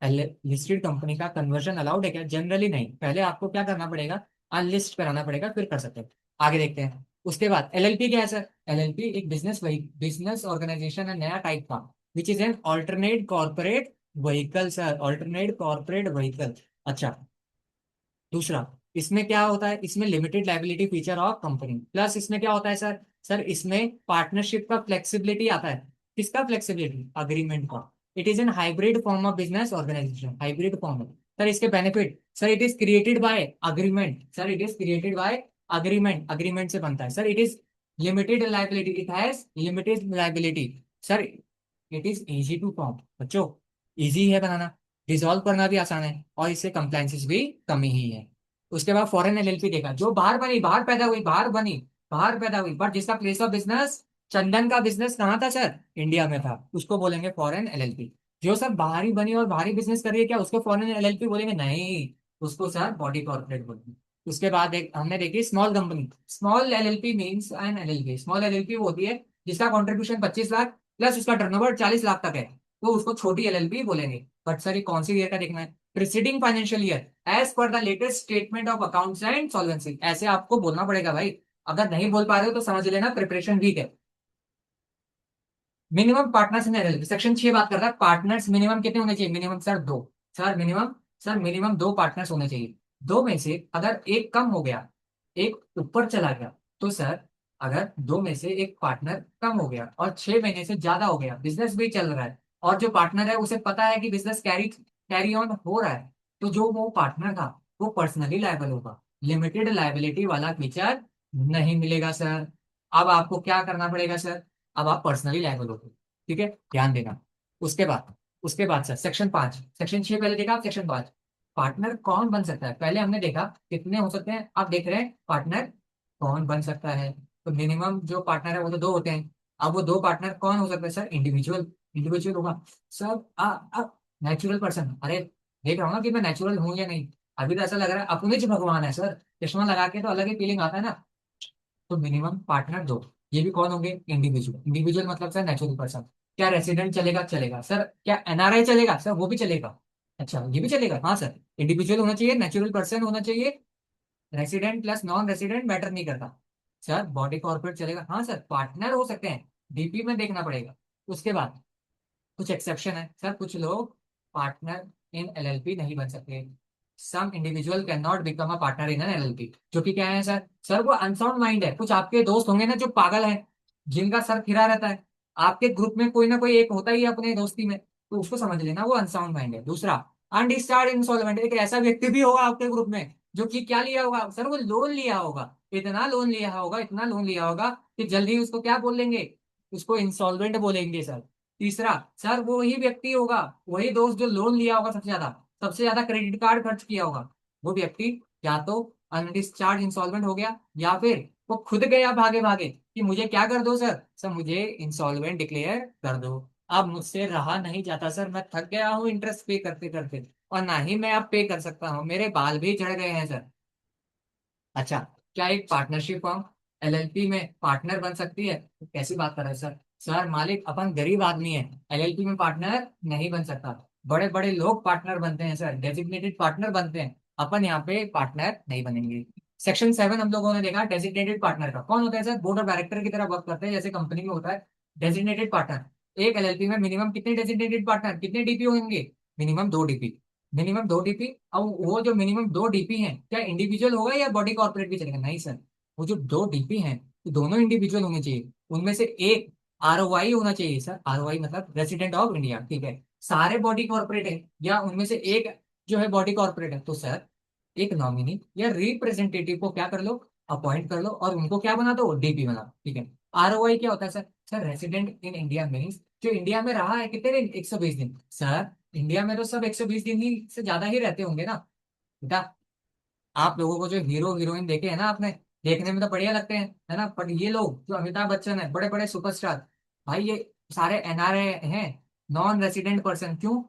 लिस्टेड कंपनी का कन्वर्जन अलाउड है क्या? जनरली नहीं, पहले आपको क्या करना पड़ेगा? अनलिस्ट कराना पड़ेगा, फिर कर सकते हैं। आगे देखते हैं। उसके बाद एलएलपी क्या है सर? एलएलपी एक बिजनेस, वही बिजनेस ऑर्गेनाइजेशन है, नया टाइप का, which is an alternate corporate vehicle sir, alternate corporate vehicle. अच्छा, दूसरा, इसमें क्या होता है? इसमें limited liability feature of company, plus इसमें क्या होता है सर? सर इसमें पार्टनरशिप का फ्लेक्सिबिलिटी आता है। किसका फ्लेक्सिबिलिटी? अग्रीमेंट का। It is an hybrid form of business organisation, hybrid form है सर। इसके benefit sir, it is created by agreement sir, it is created by agreement, agreement से बनता है sir. It is limited liability, it has limited liability sir. It is easy to form बच्चों, easy है बनाना, resolve करना भी आसान है, और इससे कंप्लाइंसेस भी कमी ही है। उसके बाद फॉरेन एलएलपी देखा, जो बाहर बनी, बाहर पैदा हुई, बाहर बनी, बाहर पैदा हुई, बट जिसका प्लेस ऑफ बिजनेस, चंदन का बिजनेस कहाँ था सर? इंडिया में था, उसको बोलेंगे फॉरेन एलएलपी। जो सर बाहरी बनी और बाहरी बिजनेस कर रही है, क्या उसको फॉरेन एलएलपी बोलेंगे? नहीं, उसको सर बॉडी कॉर्पोरेट बोलेंगे। उसके बाद हमने देखी small company. Small LLP means an LLP, small LLP वो होती है जिसका कॉन्ट्रीब्यूशन 25 लाख प्लस उसका टर्नओवर 40 लाख तक है, तो उसको छोटी एलएलपी बोलेंगे। बट सर ये कौन सी ईयर का देखना है? प्रिसीडिंग फाइनेंशियल ईयर एज पर the latest statement of accounts and solvency, ऐसे आपको बोलना पड़ेगा भाई। अगर नहीं बोल पा रहे हो तो समझ लेना प्रिपरेशन वीक है। Minimum partners in LLP, section 6 बात करता है पार्टनर्स मिनिमम कितने होने चाहिए? मिनिमम सर दो। सर मिनिमम, सर मिनिमम दो पार्टनर्स होने चाहिए। दो में से अगर एक कम हो गया, एक ऊपर चला गया, तो सर अगर दो में से एक पार्टनर कम हो गया और 6 महीने से ज्यादा हो गया, बिजनेस भी चल रहा है, और जो पार्टनर है उसे पता है कि बिजनेस कैरी कैरी ऑन हो रहा है, तो जो वो पार्टनर था वो पर्सनली लायबल होगा। लिमिटेड लाइबिलिटी वाला फीचर नहीं मिलेगा सर। अब आपको क्या करना पड़ेगा सर, अब आप पर्सनली लायबल हो, ठीक है, ध्यान देना। उसके बाद सर सेक्शन 5, सेक्शन 6 पहले देखा, आप सेक्शन 5 पार्टनर कौन बन सकता है, पहले हमने देखा कितने हो सकते हैं, आप देख रहे हैं पार्टनर कौन बन सकता है। तो मिनिमम जो पार्टनर है वो तो दो होते हैं। अब वो दो पार्टनर कौन हो सकता है सर, इंडिविजुअल, इंडिविजुअल होगा सर। नेचुरल पर्सन, अरे देख रहा हूँ ना कि मैं नेचुरल हूँ या नहीं। अभी तो ऐसा लग रहा है अपने च भगवान है सर, चश्मा लगा के तो अलग ही फीलिंग आता है ना। तो मिनिमम पार्टनर दो, ये भी कौन होंगे, इंडिविजुअल, इंडिविजुअल मतलब सर नेचुरल पर्सन। क्या रेसिडेंट चलेगा, चलेगा सर, क्या एनआरआई चलेगा सर, वो भी चलेगा। अच्छा ये भी चलेगा, हाँ सर, इंडिविजुअल होना चाहिए, नेचुरल पर्सन होना चाहिए, resident plus non resident matter नहीं करता। सर बॉडी कॉर्पोरेट चलेगा, हाँ सर, पार्टनर हो सकते हैं, डीपी में देखना पड़ेगा। उसके बाद कुछ एक्सेप्शन है सर, कुछ लोग पार्टनर इन एलएलपी नहीं बन सकते। Some individual can not become a partner in an LLP, जो कि क्या है सर, सर वो अनसाउंड माइंड है। कुछ आपके दोस्त होंगे ना जो पागल है, जिनका सर फिरा रहता है, आपके ग्रुप में कोई ना कोई एक होता ही है अपने दोस्ती में, तो उसको समझ लेना वो अनसाउंड माइंड है। दूसरा, अनडिस्चार्ज इंसॉल्वेंट, एक ऐसा व्यक्ति भी होगा आपके ग्रुप में जो कि क्या लिया होगा सर, वो लोन लिया होगा, इतना लोन लिया होगा, इतना लोन लिया होगा कि जल्दी उसको क्या बोल लेंगे, उसको इंसॉल्वेंट बोलेंगे सर। तीसरा, सर वो ही व्यक्ति होगा, वही दोस्त जो लोन लिया होगा सबसे ज्यादा क्रेडिट कार्ड खर्च किया होगा, वो व्यक्ति या तो अनडिस्चार्ज इंसॉल्वेंट हो गया, या फिर वो खुद गया भागे भागे कि मुझे क्या कर दो सर, सर मुझे इंसॉल्वेंट डिक्लेयर कर दो। अब मुझसे रहा नहीं जाता सर, मैं थक गया हूँ इंटरेस्ट पे करते करते, और ना ही मैं अब पे कर सकता हूँ, मेरे बाल भी झड़ गए हैं सर। अच्छा, क्या एक पार्टनरशिप फर्म एलएलपी में पार्टनर बन सकती है, तो कैसी बात कर रहे हैं सर, सर मालिक अपन गरीब आदमी है, एलएलपी में पार्टनर नहीं बन सकता। बड़े बड़े लोग पार्टनर बनते हैं सर, डेजिग्नेटेड पार्टनर बनते हैं, अपन यहाँ पे पार्टनर नहीं बनेंगे। सेक्शन 7 हम लोगों ने देखा, डेजिग्नेटेड पार्टनर का कौन होता है सर, बोर्ड ऑफ डायरेक्टर की तरह वर्क करते हैं जैसे कंपनी में होता है डेजिग्नेटेड पार्टनर। एक एलएलपी में मिनिमम कितने डेजिग्नेटेड पार्टनर, कितने डीपी होंगे, मिनिमम 2 डीपी, मिनिमम 2 डीपी। अब वो जो मिनिमम 2 डीपी हैं, क्या इंडिविजुअल होगा या बॉडी कॉर्पोरेट भी चलेगा, नहीं सर, वो जो 2 डीपी हैं तो दोनों इंडिविजुअल होने चाहिए, उनमें से एक आरओआई होना चाहिए सर, आरओआई मतलब रेसिडेंट ऑफ इंडिया, ठीक है। सारे बॉडी कॉर्पोरेट है या उनमें से एक जो है बॉडी कॉर्पोरेट है, तो सर एक नॉमिनी या रिप्रेजेंटेटिव को क्या कर लो, अपॉइंट कर लो, और उनको क्या बना दो, डीपी बना, ठीक है। आरओआई क्या होता है sir, sir resident in India means जो इंडिया में रहा है कितने दिन, 120 दिन सर। इंडिया में तो सब 120 दिन ही से ज्यादा ही रहते होंगे ना बेटा। आप लोगों को जो हीरो हीरोइन देखे हैं ना आपने, देखने में तो बढ़िया लगते हैं है ना, पर ये लोग जो अमिताभ बच्चन है, बड़े बड़े सुपरस्टार, भाई ये सारे एनआरए हैं, नॉन रेसिडेंट पर्सन। क्यों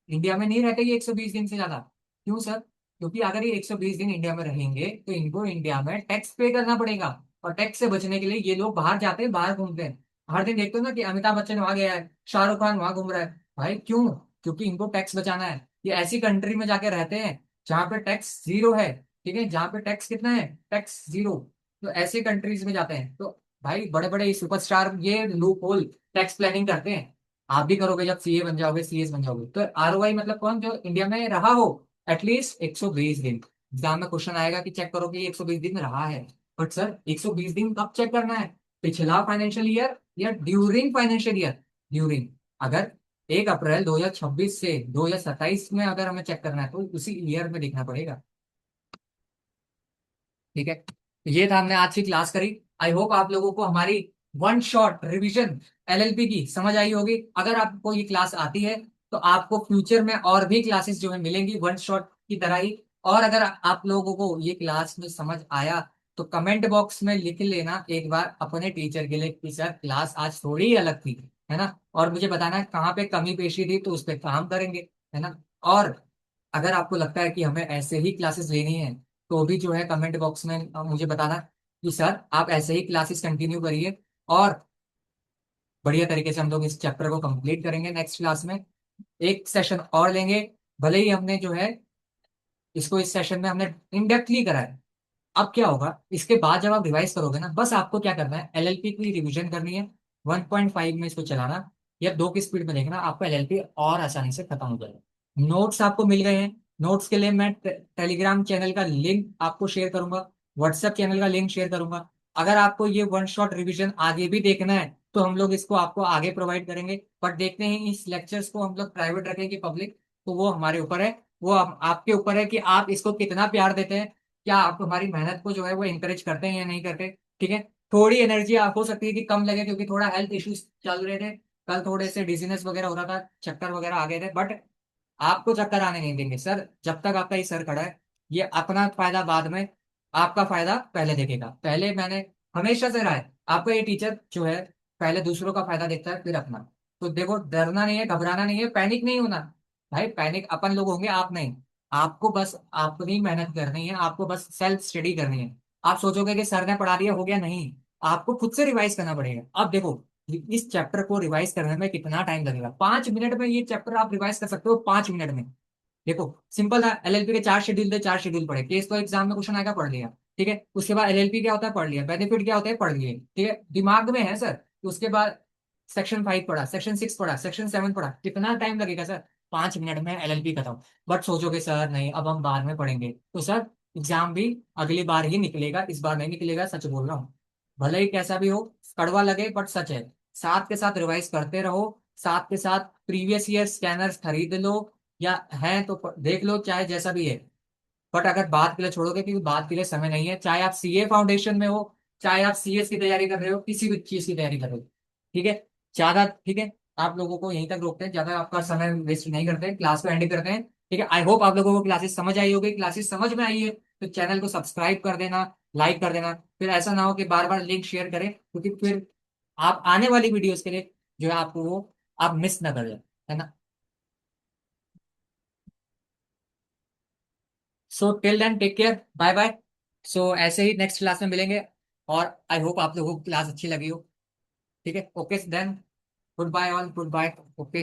इंडिया में नहीं रहते ये 120 दिन से ज्यादा, क्यों सर, क्योंकि अगर ये 120 दिन इंडिया में रहेंगे तो इनको इंडिया में टैक्स पे करना पड़ेगा, और टैक्स से बचने के लिए ये लोग बाहर जाते हैं, बाहर घूमते हैं। हर दिन देखते हो ना कि अमिताभ बच्चन वहां गया है, शाहरुख खान वहां घूम रहा है, भाई क्यों, क्योंकि इनको टैक्स बचाना है। ये ऐसी कंट्री में जाके रहते हैं जहाँ पे टैक्स जीरो है, ठीक है, जहाँ पे टैक्स कितना है, टैक्स जीरो। तो ऐसे कंट्रीज में जाते हैं, तो भाई बड़े बड़े सुपरस्टार ये लूप होल टैक्स प्लानिंग करते हैं। आप भी करोगे जब सीए बन जाओगे, सीएस बन जाओगे, तो आरओआई मतलब कौन, जो इंडिया में रहा हो एटलीस्ट 120 दिन। एग्जाम में क्वेश्चन आएगा कि चेक करो कि 120 दिन रहा है, बट सर 120 दिन कब चेक करना है, पिछला फाइनेंशियल ईयर या ड्यूरिंग फाइनेंशियल ईयर, ड्यूरिंग। अगर 1 अप्रैल 2026 से 2027 में अगर हमें चेक करना है तो उसी ईयर में देखना पड़ेगा, ठीक है। तो ये था, हमने आज की क्लास करी। आई होप आप लोगों को हमारी वन शॉट रिवीजन एलएलपी की समझ आई होगी। अगर आपको ये क्लास आती है तो आपको फ्यूचर में और भी क्लासेस जो है मिलेंगी वन शॉट की तरह ही। और अगर आप लोगों को ये क्लास में समझ आया तो कमेंट बॉक्स में लिख लेना एक बार अपने टीचर के लिए कि सर क्लास आज थोड़ी ही अलग थी, है ना, और मुझे बताना है कहाँ पे कमी पेशी थी, तो उस पर काम करेंगे, है ना। और अगर आपको लगता है कि हमें ऐसे ही क्लासेस लेनी है तो भी जो है कमेंट बॉक्स में मुझे बताना कि सर आप ऐसे ही क्लासेस कंटिन्यू करिए, और बढ़िया तरीके से हम लोग इस चैप्टर को कंप्लीट करेंगे। नेक्स्ट क्लास में एक सेशन और लेंगे, भले ही हमने जो है इसको इस सेशन में हमने इनडेप्थली करा है। अब क्या होगा इसके बाद जब आप रिवाइज करोगे ना, बस आपको क्या करना है, एलएलपी की रिवीजन करनी है, 1.5 में इसको चलाना या 2 की स्पीड में देखना, आपका एलएलपी और आसानी से खत्म हो जाएगा। नोट्स आपको मिल गए हैं, नोट्स के लिए मैं टेलीग्राम चैनल का लिंक आपको शेयर करूंगा, व्हाट्सएप चैनल का लिंक शेयर करूंगा। अगर आपको ये वन शॉट रिवीजन आगे भी देखना है तो हम लोग इसको आपको आगे प्रोवाइड करेंगे, बट देखते हैं इस लेक्चर्स को हम लोग प्राइवेट रखेंगे पब्लिक, तो वो हमारे ऊपर है, वो आपके ऊपर है कि आप इसको कितना प्यार देते हैं। क्या आप हमारी मेहनत को जो है वो इंकरेज करते हैं या नहीं करते। ठीक है। थोड़ी एनर्जी आप हो सकती है कि कम लगे क्योंकि थोड़ा हेल्थ इश्यूज चल रहे थे। कल थोड़े से डिजीनेस वगैरह हो रहा था, चक्कर वगैरह आ गए थे, बट आपको चक्कर आने नहीं देंगे सर। जब तक आपका ये सर खड़ा है, ये अपना फायदा बाद में, आपका फायदा पहले देखेगा। पहले मैंने हमेशा से रहा है, आपका ये टीचर जो है पहले दूसरों का फायदा देखता है फिर अपना। तो देखो, डरना नहीं है, घबराना नहीं है, पैनिक नहीं होना। भाई पैनिक अपन लोग होंगे, आप नहीं। आपको बस अपनी मेहनत करनी है, आपको बस सेल्फ स्टडी करनी है। आप सोचोगे कि सर ने पढ़ा दिया हो गया, नहीं। आपको खुद से रिवाइज करना पड़ेगा। अब देखो, इस चैप्टर को रिवाइज करने में कितना टाइम लगेगा। 5 मिनट में ये चैप्टर आप रिवाइज कर सकते हो, 5 मिनट में। देखो, सिंपल था। एलएलपी के 4 शेड्यूल थे, 4 शेड्यूल पढ़े। केस तो एग्जाम में क्वेश्चन आएगा, पढ़ लिया। ठीक है। उसके बाद एलएलपी क्या होता है, पढ़ लिया। बेनिफिट क्या होता है, पढ़ लिए। ठीक है, दिमाग में है सर। उसके बाद सेक्शन 5 पढ़ा, सेक्शन 6 पढ़ा, सेक्शन 7 पढ़ा। कितना टाइम लगेगा सर? 5 मिनट में एलएलपी खत्म। बट सोचोगे सर नहीं, अब हम बाद में पढ़ेंगे, तो सर एग्जाम भी अगली बार ही निकलेगा, इस बार नहीं निकलेगा, सच बोल रहा हूँ। भले ही कैसा भी हो, कड़वा लगे, बट सच है। साथ के साथ रिवाइज करते रहो। साथ के साथ प्रीवियस ईयर स्कैनर्स खरीद लो, या है तो देख लो, चाहे जैसा भी है। बट अगर बात के लिए छोड़ोगे, क्योंकि बात के लिए समय नहीं है, चाहे आप सीए फाउंडेशन में हो, चाहे आप सीएस की तैयारी कर रहे हो, किसी भी चीज की तैयारी कर रहे हो। ठीक है। ज्यादा ठीक है। आप लोगों को यहीं तक रोकते हैं, ज्यादा आपका समय वेस्ट नहीं करते, क्लास को एंड करते हैं। ठीक है। आई होप आप लोगों को क्लासेस समझ आई होगी। क्लासेस समझ में आई है तो चैनल को सब्सक्राइब कर देना, लाइक कर देना। फिर ऐसा ना हो कि बार बार लिंक शेयर करें, क्योंकि फिर आप आने वाली वीडियोस के लिए जो है आपको वो आप मिस ना कर जाए, है ना। So till then, take care, bye bye. So ऐसे ही नेक्स्ट क्लास में मिलेंगे। और आई होप आप लोगों को क्लास अच्छी लगी हो। ठीक है, okay then. Goodbye all, goodbye. Okay.